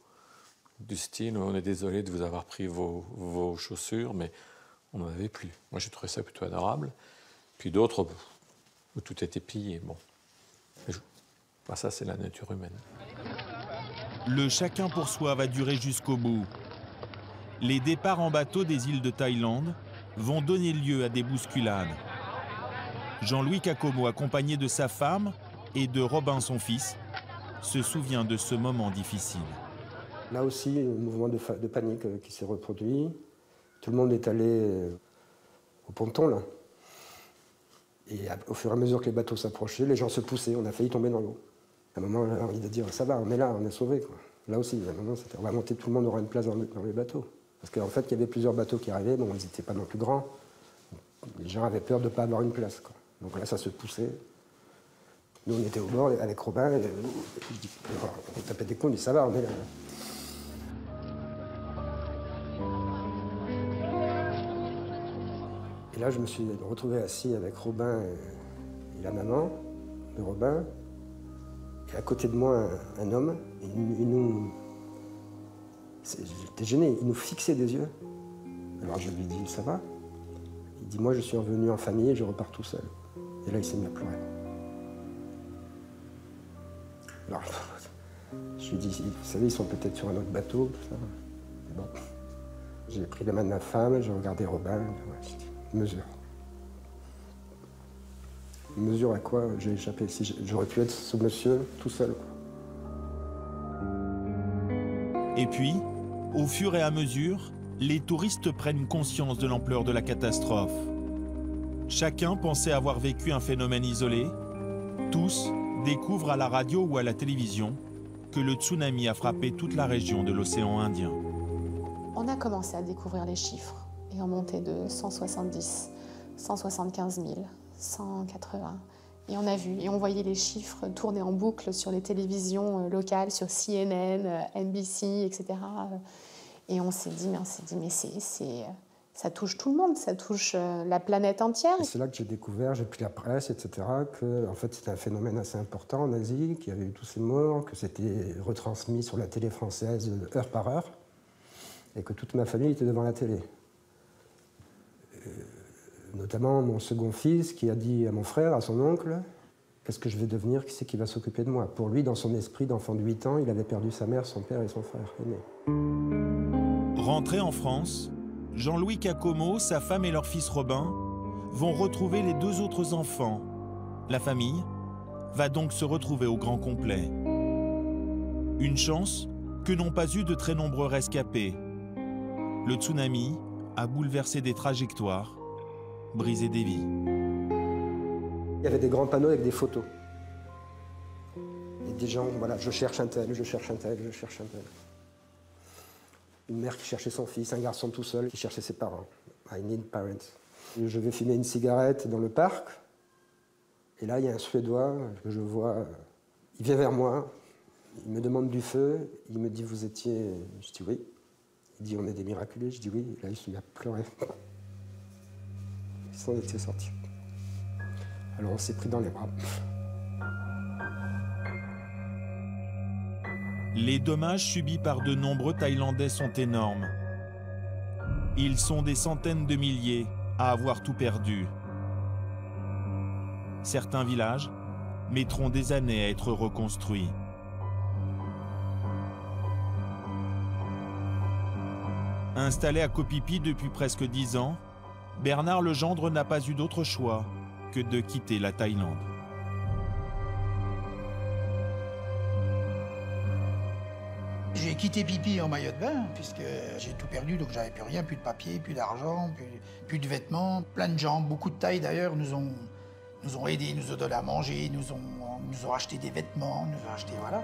du style, on est désolé de vous avoir pris vos chaussures, mais on n'en avait plus. Moi, j'ai trouvé ça plutôt adorable. Puis d'autres, où tout était pillé. Bon. Ça, c'est la nature humaine. Le chacun pour soi va durer jusqu'au bout. Les départs en bateau des îles de Thaïlande vont donner lieu à des bousculades. Jean-Louis Kakomo, accompagné de sa femme et de Robin, son fils, se souvient de ce moment difficile. Là aussi, un mouvement de panique qui s'est reproduit. Tout le monde est allé au ponton, là. Et au fur et à mesure que les bateaux s'approchaient, les gens se poussaient, on a failli tomber dans l'eau. À un moment, on a envie de dire, ça va, on est là, on est sauvés, quoi. Là aussi, à un moment, on va monter, tout le monde aura une place dans les bateaux. Parce qu'en fait, il y avait plusieurs bateaux qui arrivaient, bon, ils n'étaient pas non plus grands. Les gens avaient peur de ne pas avoir une place, quoi. Donc là, ça se poussait. Nous, on était au bord avec Robin, on tapait des coups, on dit, ça va, on est là. Et là, je me suis retrouvé assis avec Robin et la maman de Robin. Et à côté de moi, un homme. J'étais gêné, il nous fixait des yeux. Alors je lui dis, ça va? Il dit, moi je suis revenu en famille et je repars tout seul. Et là, il s'est mis à pleurer. Alors, je lui dis, vous savez, ils sont peut-être sur un autre bateau. Tout ça. Bon. J'ai pris la main de ma femme, j'ai regardé Robin, mesure. Mesure à quoi j'ai échappé. Si j'aurais pu être ce monsieur tout seul. Et puis, au fur et à mesure, les touristes prennent conscience de l'ampleur de la catastrophe. Chacun pensait avoir vécu un phénomène isolé. Tous découvrent à la radio ou à la télévision que le tsunami a frappé toute la région de l'océan Indien. On a commencé à découvrir les chiffres et on montait de 170, 175 000, 180. Et on a vu, et on voyait les chiffres tourner en boucle sur les télévisions locales, sur CNN, NBC, etc. Et on s'est dit, mais ça touche tout le monde, ça touche la planète entière. C'est là que j'ai découvert, j'ai pris la presse, etc., que en fait, c'était un phénomène assez important en Asie, qu'il y avait eu tous ces morts, que c'était retransmis sur la télé française heure par heure, et que toute ma famille était devant la télé. Notamment mon second fils qui a dit à mon frère, à son oncle, qu'est-ce que je vais devenir, qui c'est qui va s'occuper de moi? Pour lui, dans son esprit d'enfant de 8 ans, il avait perdu sa mère, son père et son frère aîné. Rentré en France, Jean-Louis Cacomo, sa femme et leur fils Robin vont retrouver les 2 autres enfants. La famille va donc se retrouver au grand complet. Une chance que n'ont pas eu de très nombreux rescapés. Le tsunami a bouleversé des trajectoires, brisé des vies. Il y avait des grands panneaux avec des photos. Et des gens, voilà, je cherche un tel, je cherche un tel, je cherche un tel. Une mère qui cherchait son fils, un garçon tout seul qui cherchait ses parents. I need parents. Je vais fumer une cigarette dans le parc. Et là, il y a un Suédois que je vois. Il vient vers moi. Il me demande du feu. Il me dit, vous étiez... Je dis oui. Il dit, on est des miraculés. Je dis oui. Et là, il se met à pleurer. Ils s'en étaient sortis. Alors, on s'est pris dans les bras. Les dommages subis par de nombreux Thaïlandais sont énormes. Ils sont des centaines de milliers à avoir tout perdu. Certains villages mettront des années à être reconstruits. Installé à Koh Phi Phi depuis presque 10 ans, Bernard Legendre n'a pas eu d'autre choix que de quitter la Thaïlande. J'ai quitté Phi Phi en maillot de bain, puisque j'ai tout perdu, donc j'avais plus rien, plus de papier, plus d'argent, plus de vêtements. Plein de gens, beaucoup de Thaïs d'ailleurs, nous ont aidés, nous ont donné à manger, nous ont acheté des vêtements, nous ont acheté, voilà.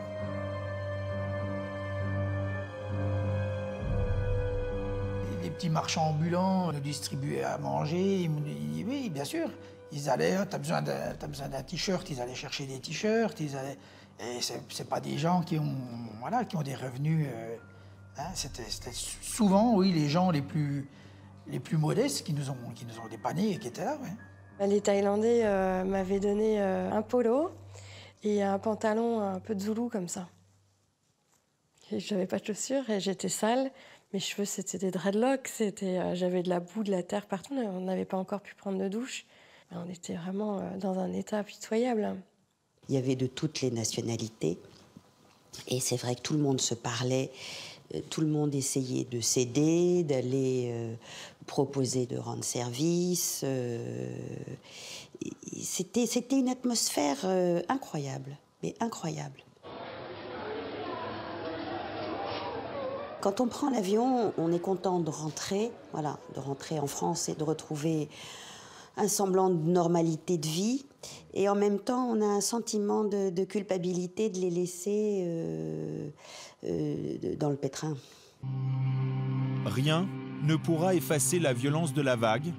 Les petits marchands ambulants nous distribuaient à manger, ils me disaient, oui, bien sûr. Ils allaient, t'as besoin d'un t-shirt, ils allaient chercher des t-shirts, ils allaient... Et c'est pas des gens qui ont, voilà, qui ont des revenus. C'était souvent, oui, les gens les plus modestes qui nous ont dépannés et qui étaient là. Ouais. Les Thaïlandais m'avaient donné un polo et un pantalon un peu de zoulou comme ça. Je n'avais pas de chaussures et j'étais sale. Mes cheveux, c'était des dreadlocks. J'avais de la boue, de la terre partout. On n'avait pas encore pu prendre de douche. On était vraiment dans un état pitoyable. Il y avait de toutes les nationalités. Et c'est vrai que tout le monde se parlait, tout le monde essayait de s'aider, d'aller proposer de rendre service. C'était une atmosphère incroyable, mais incroyable. Quand on prend l'avion, on est content de rentrer, voilà, de rentrer en France et de retrouver un semblant de normalité de vie. Et en même temps, on a un sentiment de culpabilité de les laisser dans le pétrin. Rien ne pourra effacer la violence de la vague,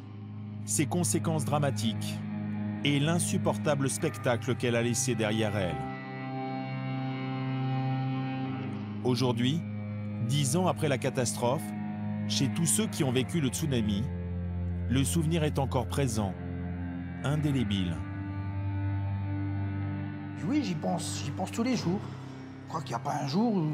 ses conséquences dramatiques et l'insupportable spectacle qu'elle a laissé derrière elle. Aujourd'hui, 10 ans après la catastrophe, chez tous ceux qui ont vécu le tsunami, le souvenir est encore présent, indélébile. Oui, j'y pense tous les jours. Je crois qu'il n'y a pas un jour où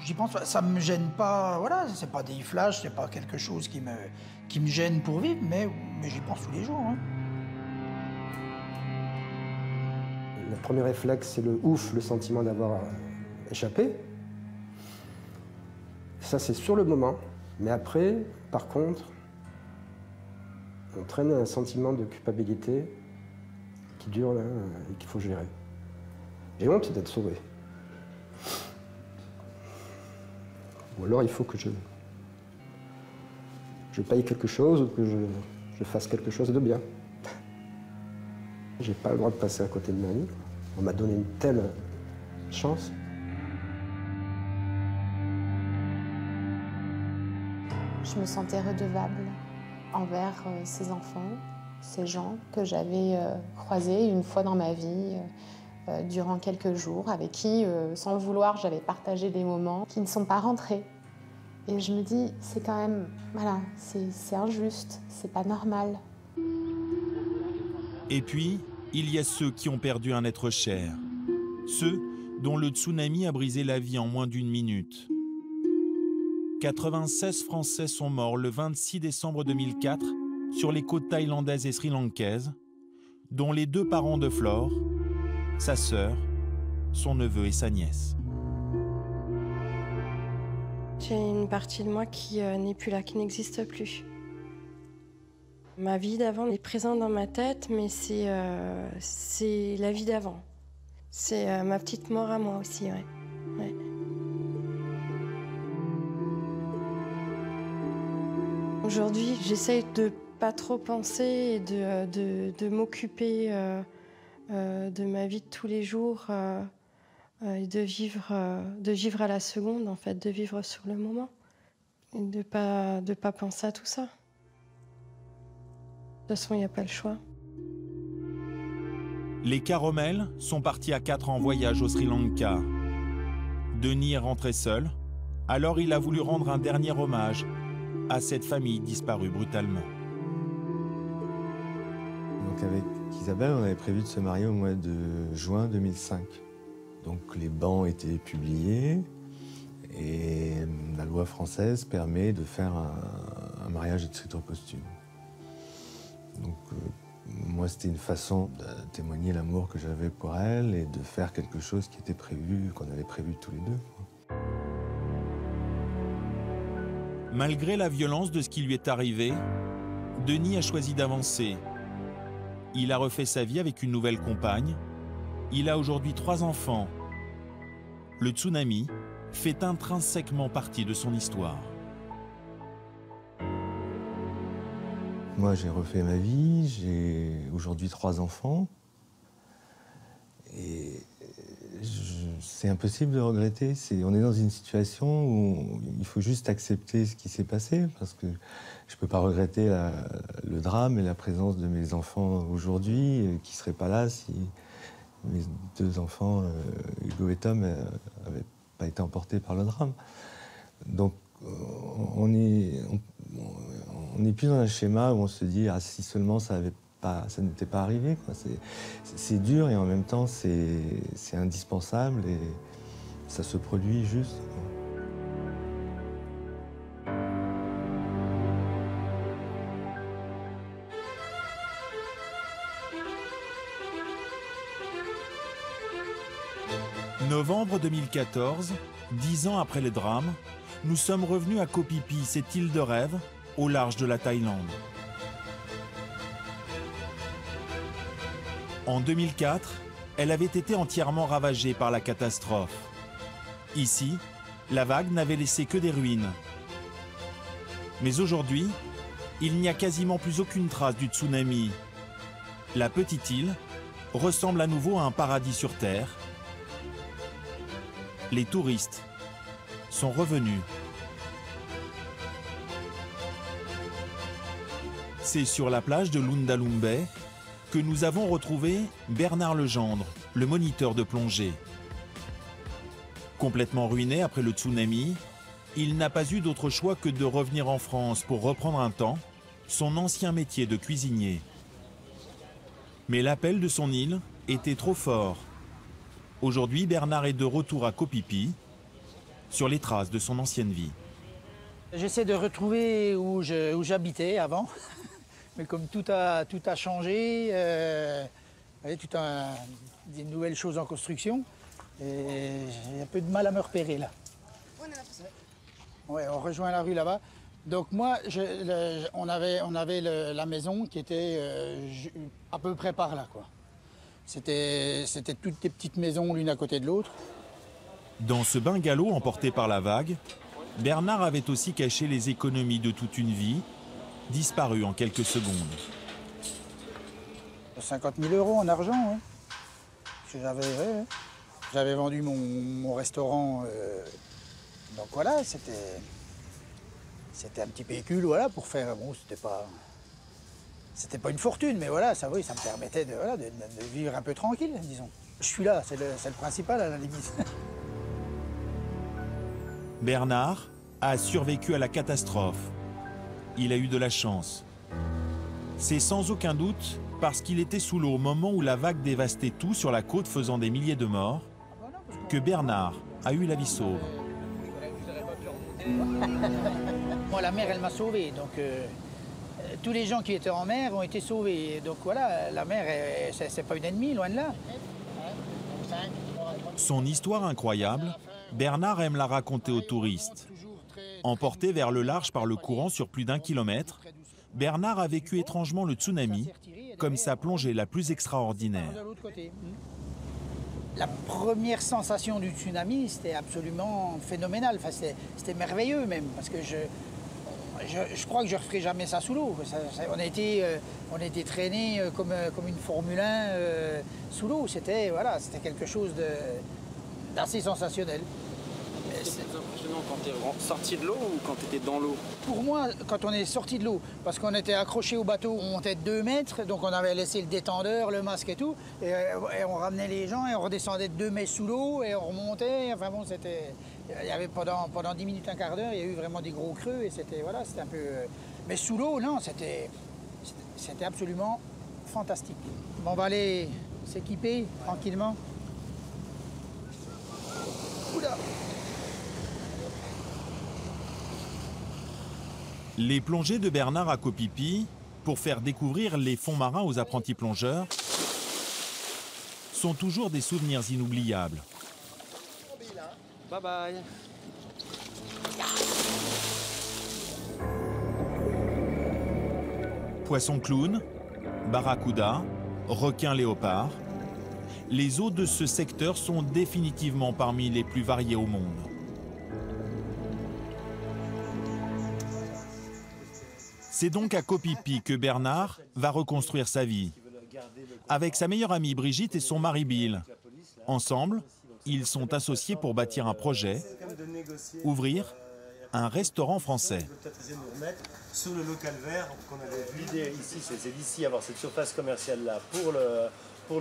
j'y pense. Ça ne me gêne pas, voilà, c'est pas des flashs, c'est pas quelque chose qui me gêne pour vivre, mais j'y pense tous les jours. Hein. Le premier réflexe, c'est le ouf, le sentiment d'avoir échappé. Ça, c'est sur le moment. Mais après, par contre, on traîne un sentiment de culpabilité qui dure là et qu'il faut gérer. J'ai honte d'être sauvé. Ou alors il faut que je paye quelque chose ou que je fasse quelque chose de bien. J'ai pas le droit de passer à côté de ma vie. On m'a donné une telle chance. Je me sentais redevable envers ces enfants, ces gens que j'avais croisés une fois dans ma vie, durant quelques jours, avec qui, sans le vouloir, j'avais partagé des moments qui ne sont pas rentrés. Et je me dis, c'est quand même, voilà, c'est injuste, c'est pas normal. Et puis, il y a ceux qui ont perdu un être cher. Ceux dont le tsunami a brisé la vie en moins d'une minute. 96 Français sont morts le 26 décembre 2004 sur les côtes thaïlandaises et sri-lankaises, dont les 2 parents de Flore, sa sœur, son neveu et sa nièce. J'ai une partie de moi qui n'est plus là, qui n'existe plus. Ma vie d'avant est présente dans ma tête, mais c'est la vie d'avant. C'est ma petite mort à moi aussi, ouais. Ouais. Aujourd'hui, j'essaye de pas trop penser et de m'occuper de ma vie de tous les jours et de vivre à la seconde, en fait, de vivre sur le moment et de pas penser à tout ça. De toute façon, il n'y a pas le choix. Les Caromel sont partis à 4 en voyage au Sri Lanka. Denis est rentré seul, alors il a voulu rendre un dernier hommage à cette famille disparue brutalement. Donc avec Isabelle, on avait prévu de se marier au mois de juin 2005. Donc les bans étaient publiés et la loi française permet de faire un mariage d'écriture posthume. Donc moi, c'était une façon de témoigner l'amour que j'avais pour elle et de faire quelque chose qui était prévu, qu'on avait prévu tous les deux. Malgré la violence de ce qui lui est arrivé, Denis a choisi d'avancer. Il a refait sa vie avec une nouvelle compagne. Il a aujourd'hui 3 enfants. Le tsunami fait intrinsèquement partie de son histoire. Moi, j'ai refait ma vie, j'ai aujourd'hui 3 enfants. Et c'est impossible de regretter. On est dans une situation où il faut juste accepter ce qui s'est passé, parce que je ne peux pas regretter le drame et la présence de mes enfants aujourd'hui, qui ne seraient pas là si mes 2 enfants, Hugo et Tom, n'avaient pas été emportés par le drame. Donc on n'est plus dans un schéma où on se dit « ah, si seulement ça n'était pas arrivé ». C'est dur et en même temps c'est indispensable et ça se produit juste. Novembre 2014, 10 ans après le drame, nous sommes revenus à Koh Phi Phi, cette île de rêve, au large de la Thaïlande. En 2004, elle avait été entièrement ravagée par la catastrophe. Ici, la vague n'avait laissé que des ruines. Mais aujourd'hui, il n'y a quasiment plus aucune trace du tsunami. La petite île ressemble à nouveau à un paradis sur Terre. Les touristes sont revenus. C'est sur la plage de Lundalumbe que nous avons retrouvé Bernard Legendre, le moniteur de plongée. Complètement ruiné après le tsunami, il n'a pas eu d'autre choix que de revenir en France pour reprendre un temps son ancien métier de cuisinier. Mais l'appel de son île était trop fort. Aujourd'hui, Bernard est de retour à Koh Phi Phi, sur les traces de son ancienne vie. J'essaie de retrouver où j'habitais avant, mais comme tout a changé, des nouvelles choses en construction, et j'ai un peu de mal à me repérer là. Ouais, on rejoint la rue là-bas. Donc moi, on avait la maison qui était à peu près par là, quoi. C'était toutes des petites maisons l'une à côté de l'autre. Dans ce bungalow emporté par la vague, Bernard avait aussi caché les économies de toute une vie, disparues en quelques secondes. 50 000 € en argent, oui. J'avais vendu mon restaurant. Donc voilà, c'était un petit pécule, voilà, pour faire. Bon, c'était pas une fortune, mais voilà, ça, oui, ça me permettait de vivre un peu tranquille, disons. Je suis là, c'est le principal à la limite. Bernard a survécu à la catastrophe. Il a eu de la chance. C'est sans aucun doute parce qu'il était sous l'eau au moment où la vague dévastait tout sur la côte, faisant des milliers de morts, que Bernard a eu la vie sauve. Moi, la mer, elle m'a sauvé. Donc, tous les gens qui étaient en mer ont été sauvés. Donc voilà, la mer, c'est pas une ennemie, loin de là. Son histoire incroyable, Bernard aime la raconter aux touristes. Emporté vers le large par le courant sur plus d'1 kilomètre, Bernard a vécu étrangement le tsunami comme sa plongée la plus extraordinaire. La première sensation du tsunami, c'était absolument phénoménal. Enfin, c'était merveilleux même, parce que je crois que je ne referai jamais ça sous l'eau. On a été traînés comme une Formule 1 sous l'eau. C'était quelque chose d'assez sensationnel. C'est plus impressionnant quand tu es sorti de l'eau ou quand tu étais dans l'eau? Pour moi, quand on est sorti de l'eau, parce qu'on était accroché au bateau, on montait de 2 mètres, donc on avait laissé le détendeur, le masque et tout, et on ramenait les gens et on redescendait de 2 mètres sous l'eau et on remontait. Enfin bon, c'était... Il y avait pendant 10 minutes, un quart d'heure, il y a eu vraiment des gros creux et c'était un peu... Mais sous l'eau, non, c'était absolument fantastique. Bon, on va aller s'équiper tranquillement. Oula! Les plongées de Bernard à Koh Phi Phi, pour faire découvrir les fonds marins aux apprentis plongeurs, sont toujours des souvenirs inoubliables. Bye bye. Poisson clown, barracuda, requin léopard, les eaux de ce secteur sont définitivement parmi les plus variées au monde. C'est donc à Koh Phi Phi que Bernard va reconstruire sa vie. Avec sa meilleure amie Brigitte et son mari Bill. Ensemble, ils sont associés pour bâtir un projet, ouvrir un restaurant français. Sur le local vert qu'on avait vu. L'idée ici, c'est d'ici avoir cette surface commerciale-là pour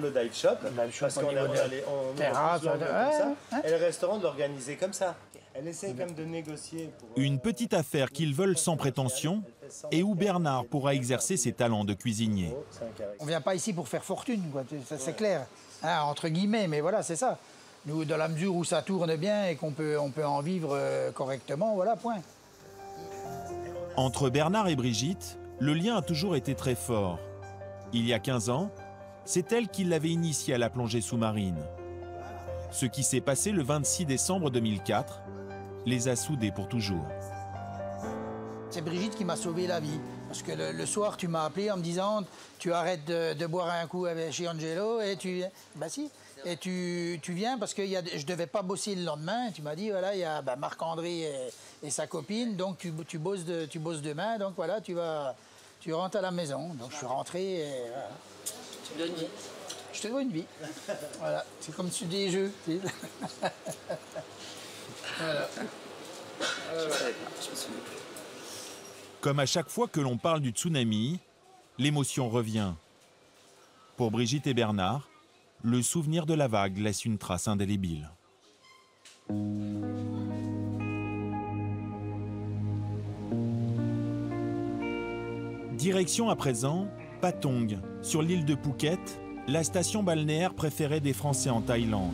le dive shop. Parce qu'on on terrasse, comme ça. Et le restaurant de l'organiser comme ça. Elle essaie quand même de négocier. Une petite affaire qu'ils veulent sans prétention et où Bernard pourra exercer ses talents de cuisinier. On ne vient pas ici pour faire fortune, quoi. C'est clair. Hein, entre guillemets, mais voilà, c'est ça. Nous, dans la mesure où ça tourne bien et qu'on peut en vivre correctement, voilà, point. Entre Bernard et Brigitte, le lien a toujours été très fort. Il y a 15 ans, c'est elle qui l'avait initié à la plongée sous-marine. Ce qui s'est passé le 26 décembre 2004 les a soudés pour toujours. C'est Brigitte qui m'a sauvé la vie. Parce que le soir, tu m'as appelé en me disant « Tu arrêtes de boire un coup chez Angelo et tu viens. » Bah si. Et tu viens parce que je ne devais pas bosser le lendemain. Et tu m'as dit, voilà, il y a Marc-André et sa copine, donc tu bosses demain, donc voilà, tu rentres à la maison. Donc je suis rentré et voilà. Tu me donnes une vie. Je te dois une vie. Voilà, c'est comme sur des jeux. Voilà. Je me souviens plus. Comme à chaque fois que l'on parle du tsunami, l'émotion revient. Pour Brigitte et Bernard, le souvenir de la vague laisse une trace indélébile. Direction à présent Patong, sur l'île de Phuket, la station balnéaire préférée des Français en Thaïlande.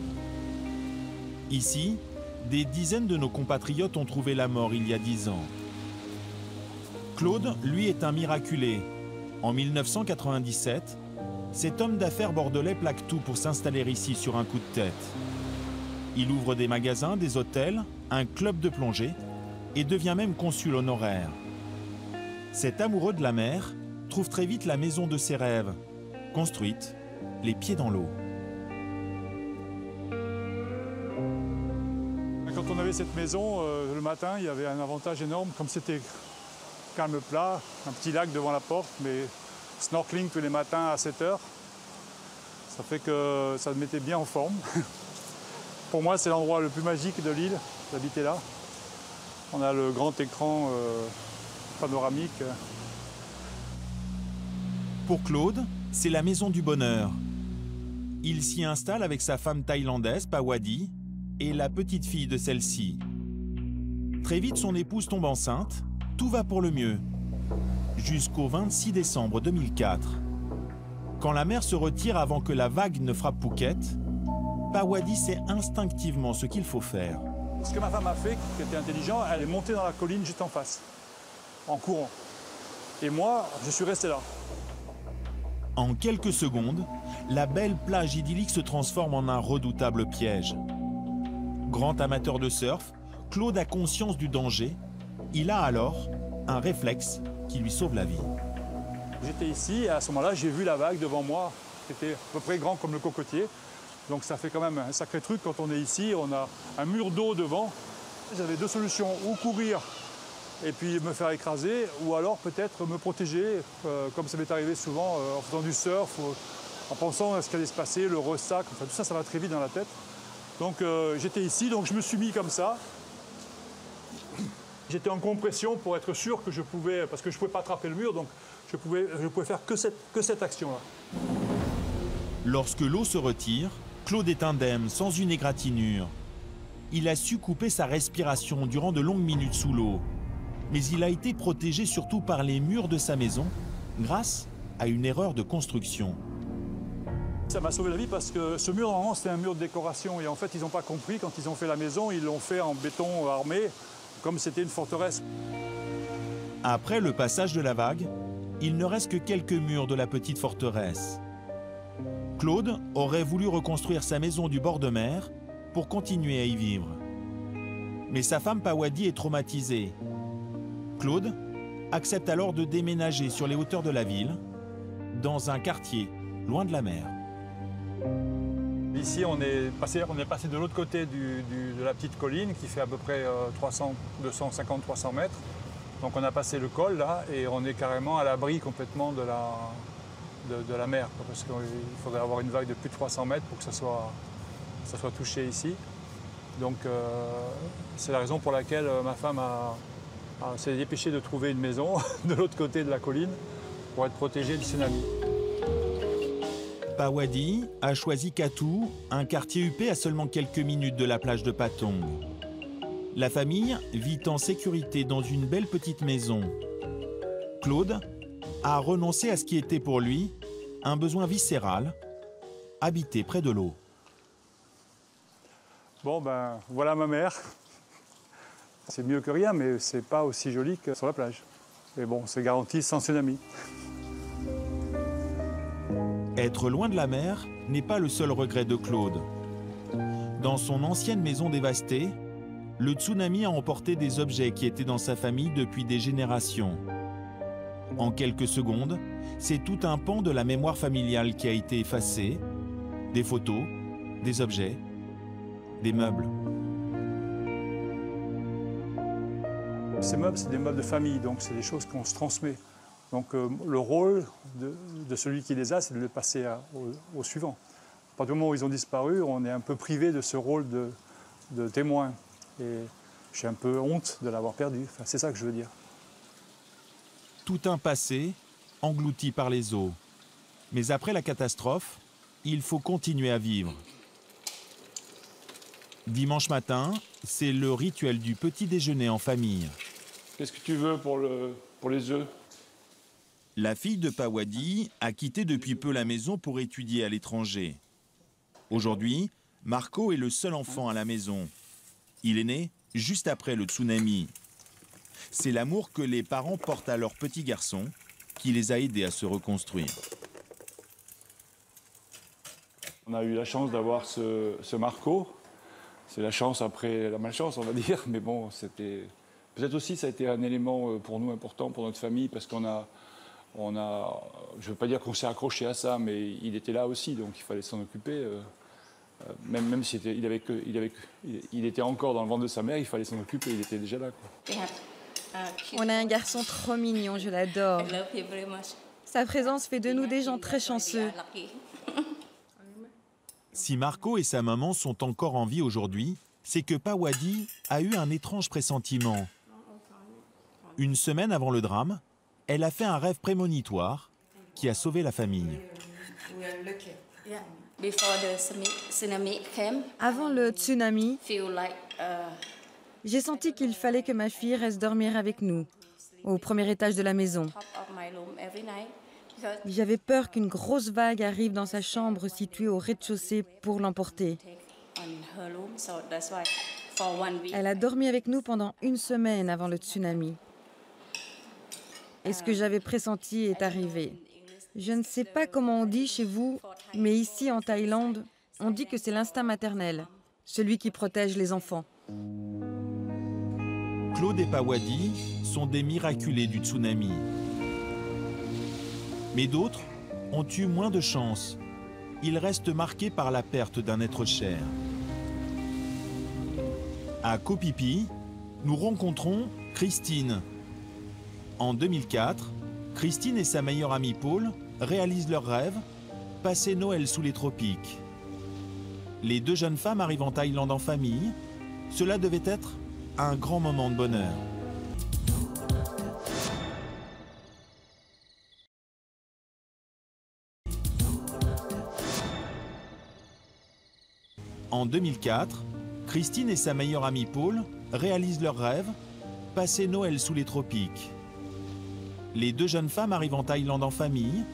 Ici, des dizaines de nos compatriotes ont trouvé la mort il y a 10 ans. Claude, lui, est un miraculé. En 1997, cet homme d'affaires bordelais plaque tout pour s'installer ici sur un coup de tête. Il ouvre des magasins, des hôtels, un club de plongée et devient même consul honoraire. Cet amoureux de la mer trouve très vite la maison de ses rêves, construite les pieds dans l'eau. Quand on avait cette maison, le matin, il y avait un avantage énorme, comme c'était calme plat, un petit lac devant la porte, mais snorkeling tous les matins à 7 h. Ça fait que ça me mettait bien en forme. Pour moi, c'est l'endroit le plus magique de l'île, d'habiter là. On a le grand écran panoramique. Pour Claude, c'est la maison du bonheur. Il s'y installe avec sa femme thaïlandaise, Pawadi, et la petite fille de celle-ci. Très vite, son épouse tombe enceinte. Tout va pour le mieux. Jusqu'au 26 décembre 2004. Quand la mer se retire avant que la vague ne frappe Phuket, Pawadi sait instinctivement ce qu'il faut faire. Ce que ma femme a fait, qui était intelligent, elle est montée dans la colline juste en face, en courant. Et moi, je suis resté là. En quelques secondes, la belle plage idyllique se transforme en un redoutable piège. Grand amateur de surf, Claude a conscience du danger. Il a alors un réflexe qui lui sauve la vie. J'étais ici et à ce moment-là, j'ai vu la vague devant moi, qui était à peu près grand comme le cocotier. Donc ça fait quand même un sacré truc quand on est ici, on a un mur d'eau devant. J'avais deux solutions, ou courir et puis me faire écraser, ou alors peut-être me protéger, comme ça m'est arrivé souvent en faisant du surf, en pensant à ce qui allait se passer, le ressac, enfin tout ça, ça va très vite dans la tête. Donc j'étais ici, donc je me suis mis comme ça. J'étais en compression pour être sûr que je pouvais, parce que je ne pouvais pas attraper le mur, donc je pouvais faire que cette action-là. Lorsque l'eau se retire, Claude est indemne, sans une égratignure. Il a su couper sa respiration durant de longues minutes sous l'eau. Mais il a été protégé surtout par les murs de sa maison, grâce à une erreur de construction. Ça m'a sauvé la vie parce que ce mur, normalement, c'était un mur de décoration. Et en fait, ils n'ont pas compris, quand ils ont fait la maison, ils l'ont fait en béton armé, comme c'était une forteresse. Après le passage de la vague, il ne reste que quelques murs de la petite forteresse. Claude aurait voulu reconstruire sa maison du bord de mer pour continuer à y vivre. Mais sa femme Pawadi est traumatisée. Claude accepte alors de déménager sur les hauteurs de la ville, dans un quartier loin de la mer. Ici, on est passé de l'autre côté de la petite colline qui fait à peu près 250-300 mètres. Donc on a passé le col là et on est carrément à l'abri complètement de la mer. Parce qu'il faudrait avoir une vague de plus de 300 mètres pour que ça soit touché ici. Donc c'est la raison pour laquelle ma femme s'est dépêchée de trouver une maison de l'autre côté de la colline pour être protégée du tsunami. Pawadi a choisi Katou, un quartier huppé à seulement quelques minutes de la plage de Patong. La famille vit en sécurité dans une belle petite maison. Claude a renoncé à ce qui était pour lui un besoin viscéral, habiter près de l'eau. Bon ben, voilà ma mère. C'est mieux que rien, mais c'est pas aussi joli que sur la plage. Mais bon, c'est garanti sans tsunami. Être loin de la mer n'est pas le seul regret de Claude. Dans son ancienne maison dévastée, le tsunami a emporté des objets qui étaient dans sa famille depuis des générations. En quelques secondes, c'est tout un pan de la mémoire familiale qui a été effacé, des photos, des objets, des meubles. Ces meubles, c'est des meubles de famille, donc c'est des choses qu'on se transmet. Donc le rôle de celui qui les a, c'est de les passer au suivant. À partir du moment où ils ont disparu, on est un peu privé de ce rôle de témoin. Et j'ai un peu honte de l'avoir perdu. Enfin, c'est ça que je veux dire. Tout un passé englouti par les eaux. Mais après la catastrophe, il faut continuer à vivre. Dimanche matin, c'est le rituel du petit déjeuner en famille. Qu'est-ce que tu veux pour les œufs ? La fille de Pawadi a quitté depuis peu la maison pour étudier à l'étranger. Aujourd'hui, Marco est le seul enfant à la maison. Il est né juste après le tsunami. C'est l'amour que les parents portent à leur petit garçon qui les a aidés à se reconstruire. On a eu la chance d'avoir ce Marco. C'est la chance après la malchance, on va dire. Mais bon, c'était Peut-être aussi ça a été un élément pour nous important, pour notre famille, parce qu'on a, je ne veux pas dire qu'on s'est accroché à ça, mais il était là aussi, donc il fallait s'en occuper. Même s'il il était encore dans le ventre de sa mère, il fallait s'en occuper, il était déjà là, quoi. On a un garçon trop mignon, je l'adore. Sa présence fait de nous des gens très chanceux. Si Marco et sa maman sont encore en vie aujourd'hui, c'est que Pawadi a eu un étrange pressentiment. Une semaine avant le drame, elle a fait un rêve prémonitoire qui a sauvé la famille. Avant le tsunami, j'ai senti qu'il fallait que ma fille reste dormir avec nous, au premier étage de la maison. J'avais peur qu'une grosse vague arrive dans sa chambre située au rez-de-chaussée pour l'emporter. Elle a dormi avec nous pendant une semaine avant le tsunami. Et ce que j'avais pressenti est arrivé. Je ne sais pas comment on dit chez vous, mais ici en Thaïlande, on dit que c'est l'instinct maternel, celui qui protège les enfants. Claude et Pawadi sont des miraculés du tsunami. Mais d'autres ont eu moins de chance. Ils restent marqués par la perte d'un être cher. À Koh Phi Phi, nous rencontrons Christine. En 2004, Christine et sa meilleure amie Paul réalisent leur rêve, passer Noël sous les tropiques. Les deux jeunes femmes arrivent en Thaïlande en famille. Cela devait être un grand moment de bonheur. En 2004, Christine et sa meilleure amie Paul réalisent leur rêve, passer Noël sous les tropiques. Les deux jeunes femmes arrivent en Thaïlande en famille.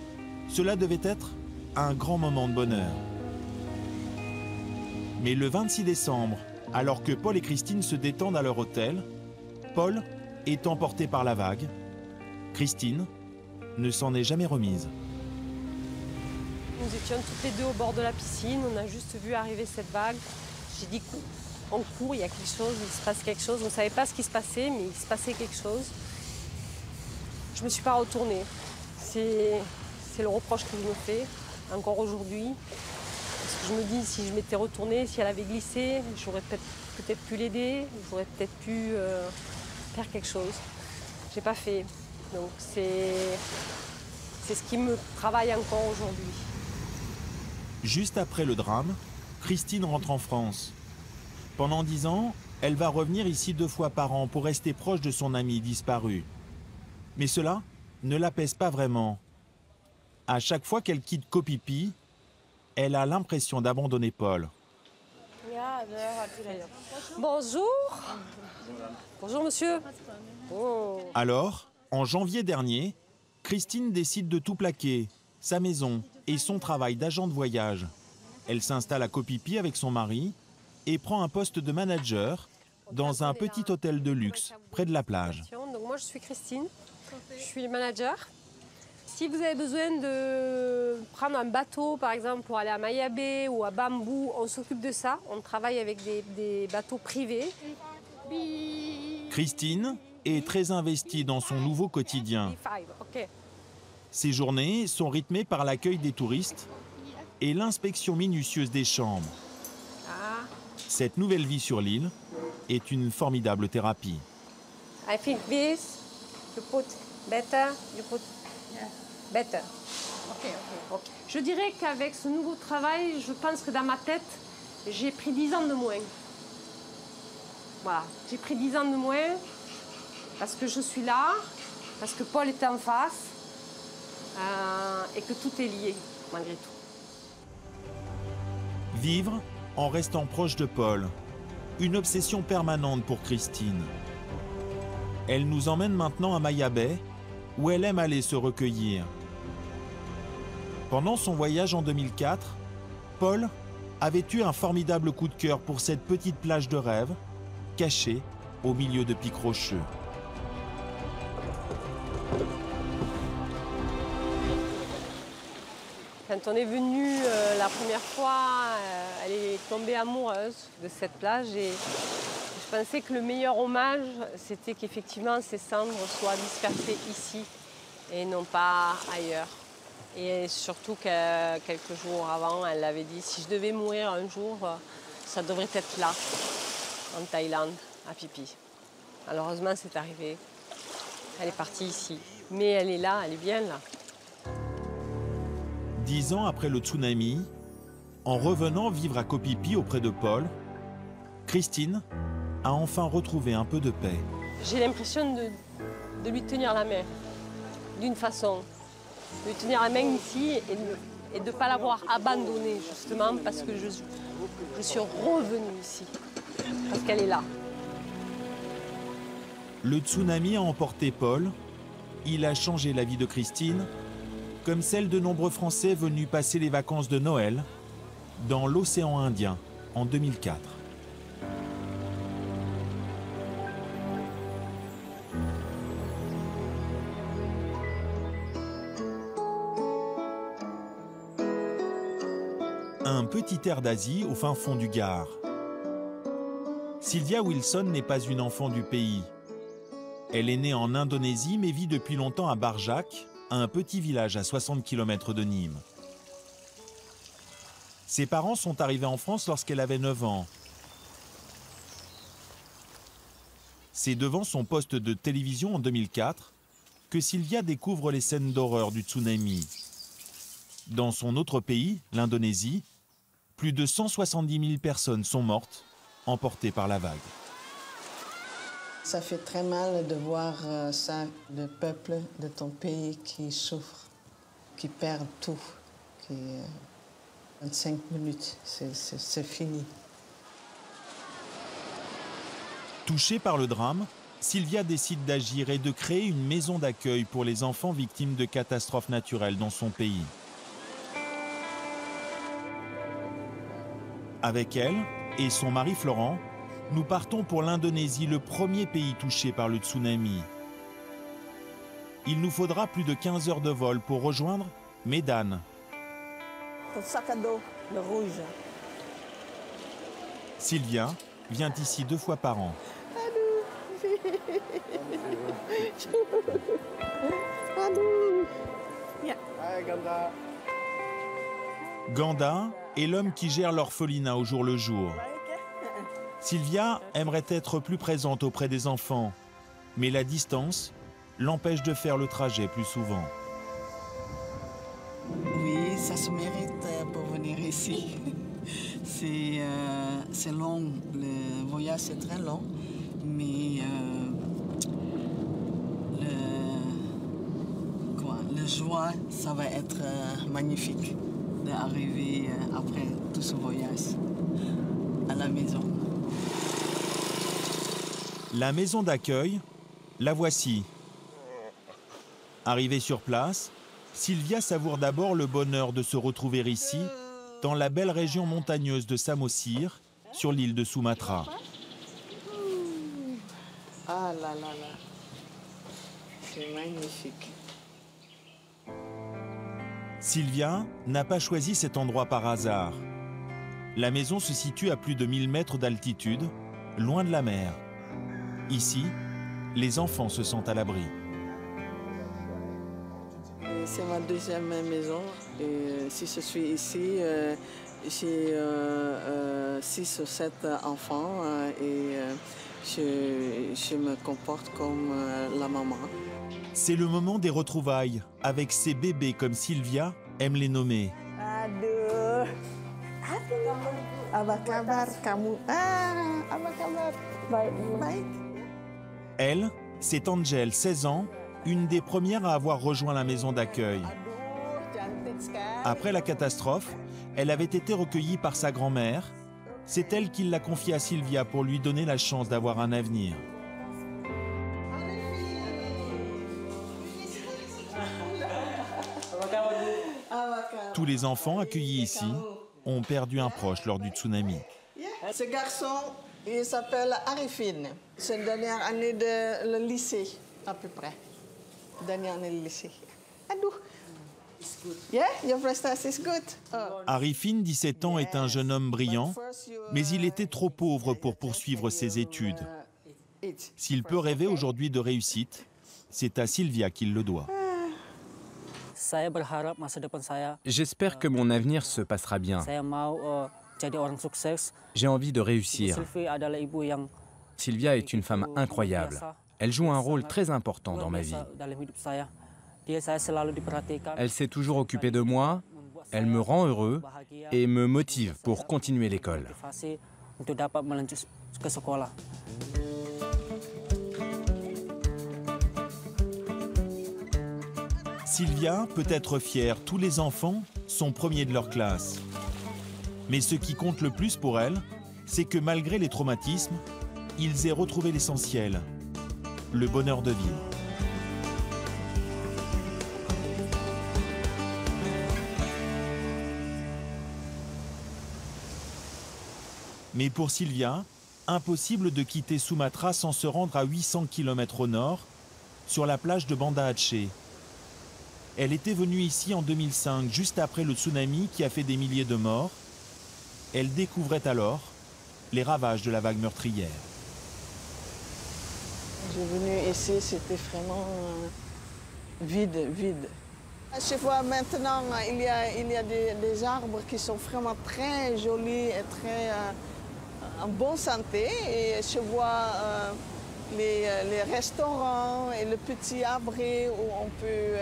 Cela devait être un grand moment de bonheur. Mais le 26 décembre, alors que Paul et Christine se détendent à leur hôtel, Paul est emporté par la vague. Christine ne s'en est jamais remise. Nous étions toutes les deux au bord de la piscine, on a juste vu arriver cette vague. J'ai dit, on court, il y a quelque chose, il se passe quelque chose. On ne savait pas ce qui se passait, mais il se passait quelque chose. Je ne me suis pas retournée. C'est le reproche que je me fais, encore aujourd'hui. Parce que je me dis, si je m'étais retournée, si elle avait glissé, j'aurais peut-être pu l'aider, j'aurais peut-être pu faire quelque chose. Je n'ai pas fait. Donc c'est ce qui me travaille encore aujourd'hui. Juste après le drame, Christine rentre en France. Pendant 10 ans, elle va revenir ici 2 fois par an pour rester proche de son amie disparue. Mais cela ne l'apaise pas vraiment. À chaque fois qu'elle quitte Koh Phi Phi, elle a l'impression d'abandonner Paul. Bonjour. Bonjour monsieur. Oh. Alors, en janvier dernier, Christine décide de tout plaquer, sa maison et son travail d'agent de voyage. Elle s'installe à Koh Phi Phi avec son mari et prend un poste de manager dans un petit hôtel de luxe près de la plage. Donc moi je suis Christine, je suis manager. Si vous avez besoin de prendre un bateau par exemple pour aller à Maya Bay ou à Bamboo, on s'occupe de ça. On travaille avec des bateaux privés. Christine est très investie dans son nouveau quotidien. Ses journées sont rythmées par l'accueil des touristes et l'inspection minutieuse des chambres. Cette nouvelle vie sur l'île est une formidable thérapie. I think this, you put better, you put better. Okay. Je dirais qu'avec ce nouveau travail, je pense que dans ma tête, j'ai pris 10 ans de moins. Voilà, j'ai pris 10 ans de moins parce que je suis là, parce que Paul est en face et que tout est lié, malgré tout. Vivre en restant proche de Paul, une obsession permanente pour Christine. Elle nous emmène maintenant à Maya Bay, où elle aime aller se recueillir. Pendant son voyage en 2004, Paul avait eu un formidable coup de cœur pour cette petite plage de rêve, cachée au milieu de pics rocheux. Quand on est venu la première fois, elle est tombée amoureuse de cette plage et je pensais que le meilleur hommage, c'était qu'effectivement ces cendres soient dispersées ici et non pas ailleurs. Et surtout que quelques jours avant, elle avait dit, si je devais mourir un jour, ça devrait être là, en Thaïlande, à Phi Phi. Malheureusement, c'est arrivé. Elle est partie ici. Mais elle est là, elle est bien là. 10 ans après le tsunami, en revenant vivre à Koh Phi Phi auprès de Paul, Christine a enfin retrouvé un peu de paix. J'ai l'impression de lui tenir la main, d'une façon. De lui tenir la main ici et de ne pas l'avoir abandonnée, justement, parce que je suis revenue ici, parce qu'elle est là. Le tsunami a emporté Paul. Il a changé la vie de Christine, comme celle de nombreux Français venus passer les vacances de Noël dans l'océan Indien en 2004. Un petit air d'Asie au fin fond du Gard. Sylvia Wilson n'est pas une enfant du pays. Elle est née en Indonésie mais vit depuis longtemps à Barjak, un petit village à 60 km de Nîmes. Ses parents sont arrivés en France lorsqu'elle avait 9 ans. C'est devant son poste de télévision en 2004 que Sylvia découvre les scènes d'horreur du tsunami. Dans son autre pays, l'Indonésie, plus de 170 000 personnes sont mortes, emportées par la vague. Ça fait très mal de voir ça, le peuple de ton pays qui souffre, qui perd tout. 25 minutes, c'est fini. Touchée par le drame, Sylvia décide d'agir et de créer une maison d'accueil pour les enfants victimes de catastrophes naturelles dans son pays. Avec elle et son mari Florent, nous partons pour l'Indonésie, le premier pays touché par le tsunami. Il nous faudra plus de 15 heures de vol pour rejoindre Medan. Ton sac à dos, le rouge. Sylvia vient ici 2 fois par an. Ganda est l'homme qui gère l'orphelinat au jour le jour. Sylvia aimerait être plus présente auprès des enfants, mais la distance l'empêche de faire le trajet plus souvent. Oui, ça se mérite pour venir ici. C'est long, le voyage est très long, mais le joie, ça va être magnifique d'arriver après tout ce voyage à la maison. La maison d'accueil, la voici. Arrivée sur place, Sylvia savoure d'abord le bonheur de se retrouver ici, dans la belle région montagneuse de Samosir, sur l'île de Sumatra. Ah là là là, c'est magnifique. Sylvia n'a pas choisi cet endroit par hasard. La maison se situe à plus de 1000 mètres d'altitude, loin de la mer. Ici, les enfants se sentent à l'abri. C'est ma deuxième maison. Et si je suis ici, j'ai 6 ou 7 enfants et je me comporte comme la maman. C'est le moment des retrouvailles, avec ces bébés comme Sylvia aime les nommer. Aduh. Apa kabar kamu? Apa kabar? Baik. Elle, c'est Angel, 16 ans, une des premières à avoir rejoint la maison d'accueil. Après la catastrophe, elle avait été recueillie par sa grand-mère. C'est elle qui l'a confiée à Sylvia pour lui donner la chance d'avoir un avenir. Tous les enfants accueillis ici ont perdu un proche lors du tsunami. Ce garçon, il s'appelle Arifin. C'est la dernière année de le lycée, à peu près. Dernière année de lycée. Aduh. Arifin, 17 ans, est un jeune homme brillant, mais il était trop pauvre pour poursuivre ses études. S'il peut rêver aujourd'hui de réussite, c'est à Sylvia qu'il le doit. J'espère que mon avenir se passera bien. J'ai envie de réussir. Sylvia est une femme incroyable. Elle joue un rôle très important dans ma vie. Elle s'est toujours occupée de moi, elle me rend heureux et me motive pour continuer l'école. Sylvia peut être fière, tous les enfants sont premiers de leur classe. Mais ce qui compte le plus pour elle, c'est que malgré les traumatismes, ils aient retrouvé l'essentiel, le bonheur de vivre. Mais pour Sylvia, impossible de quitter Sumatra sans se rendre à 800 km au nord, sur la plage de Banda Aceh. Elle était venue ici en 2005, juste après le tsunami qui a fait des milliers de morts. Elle découvrait alors les ravages de la vague meurtrière. Je suis venue ici, c'était vraiment vide. Je vois maintenant, il y a des arbres qui sont vraiment très jolis et très en bonne santé. Et je vois les restaurants et le petit abri où on peut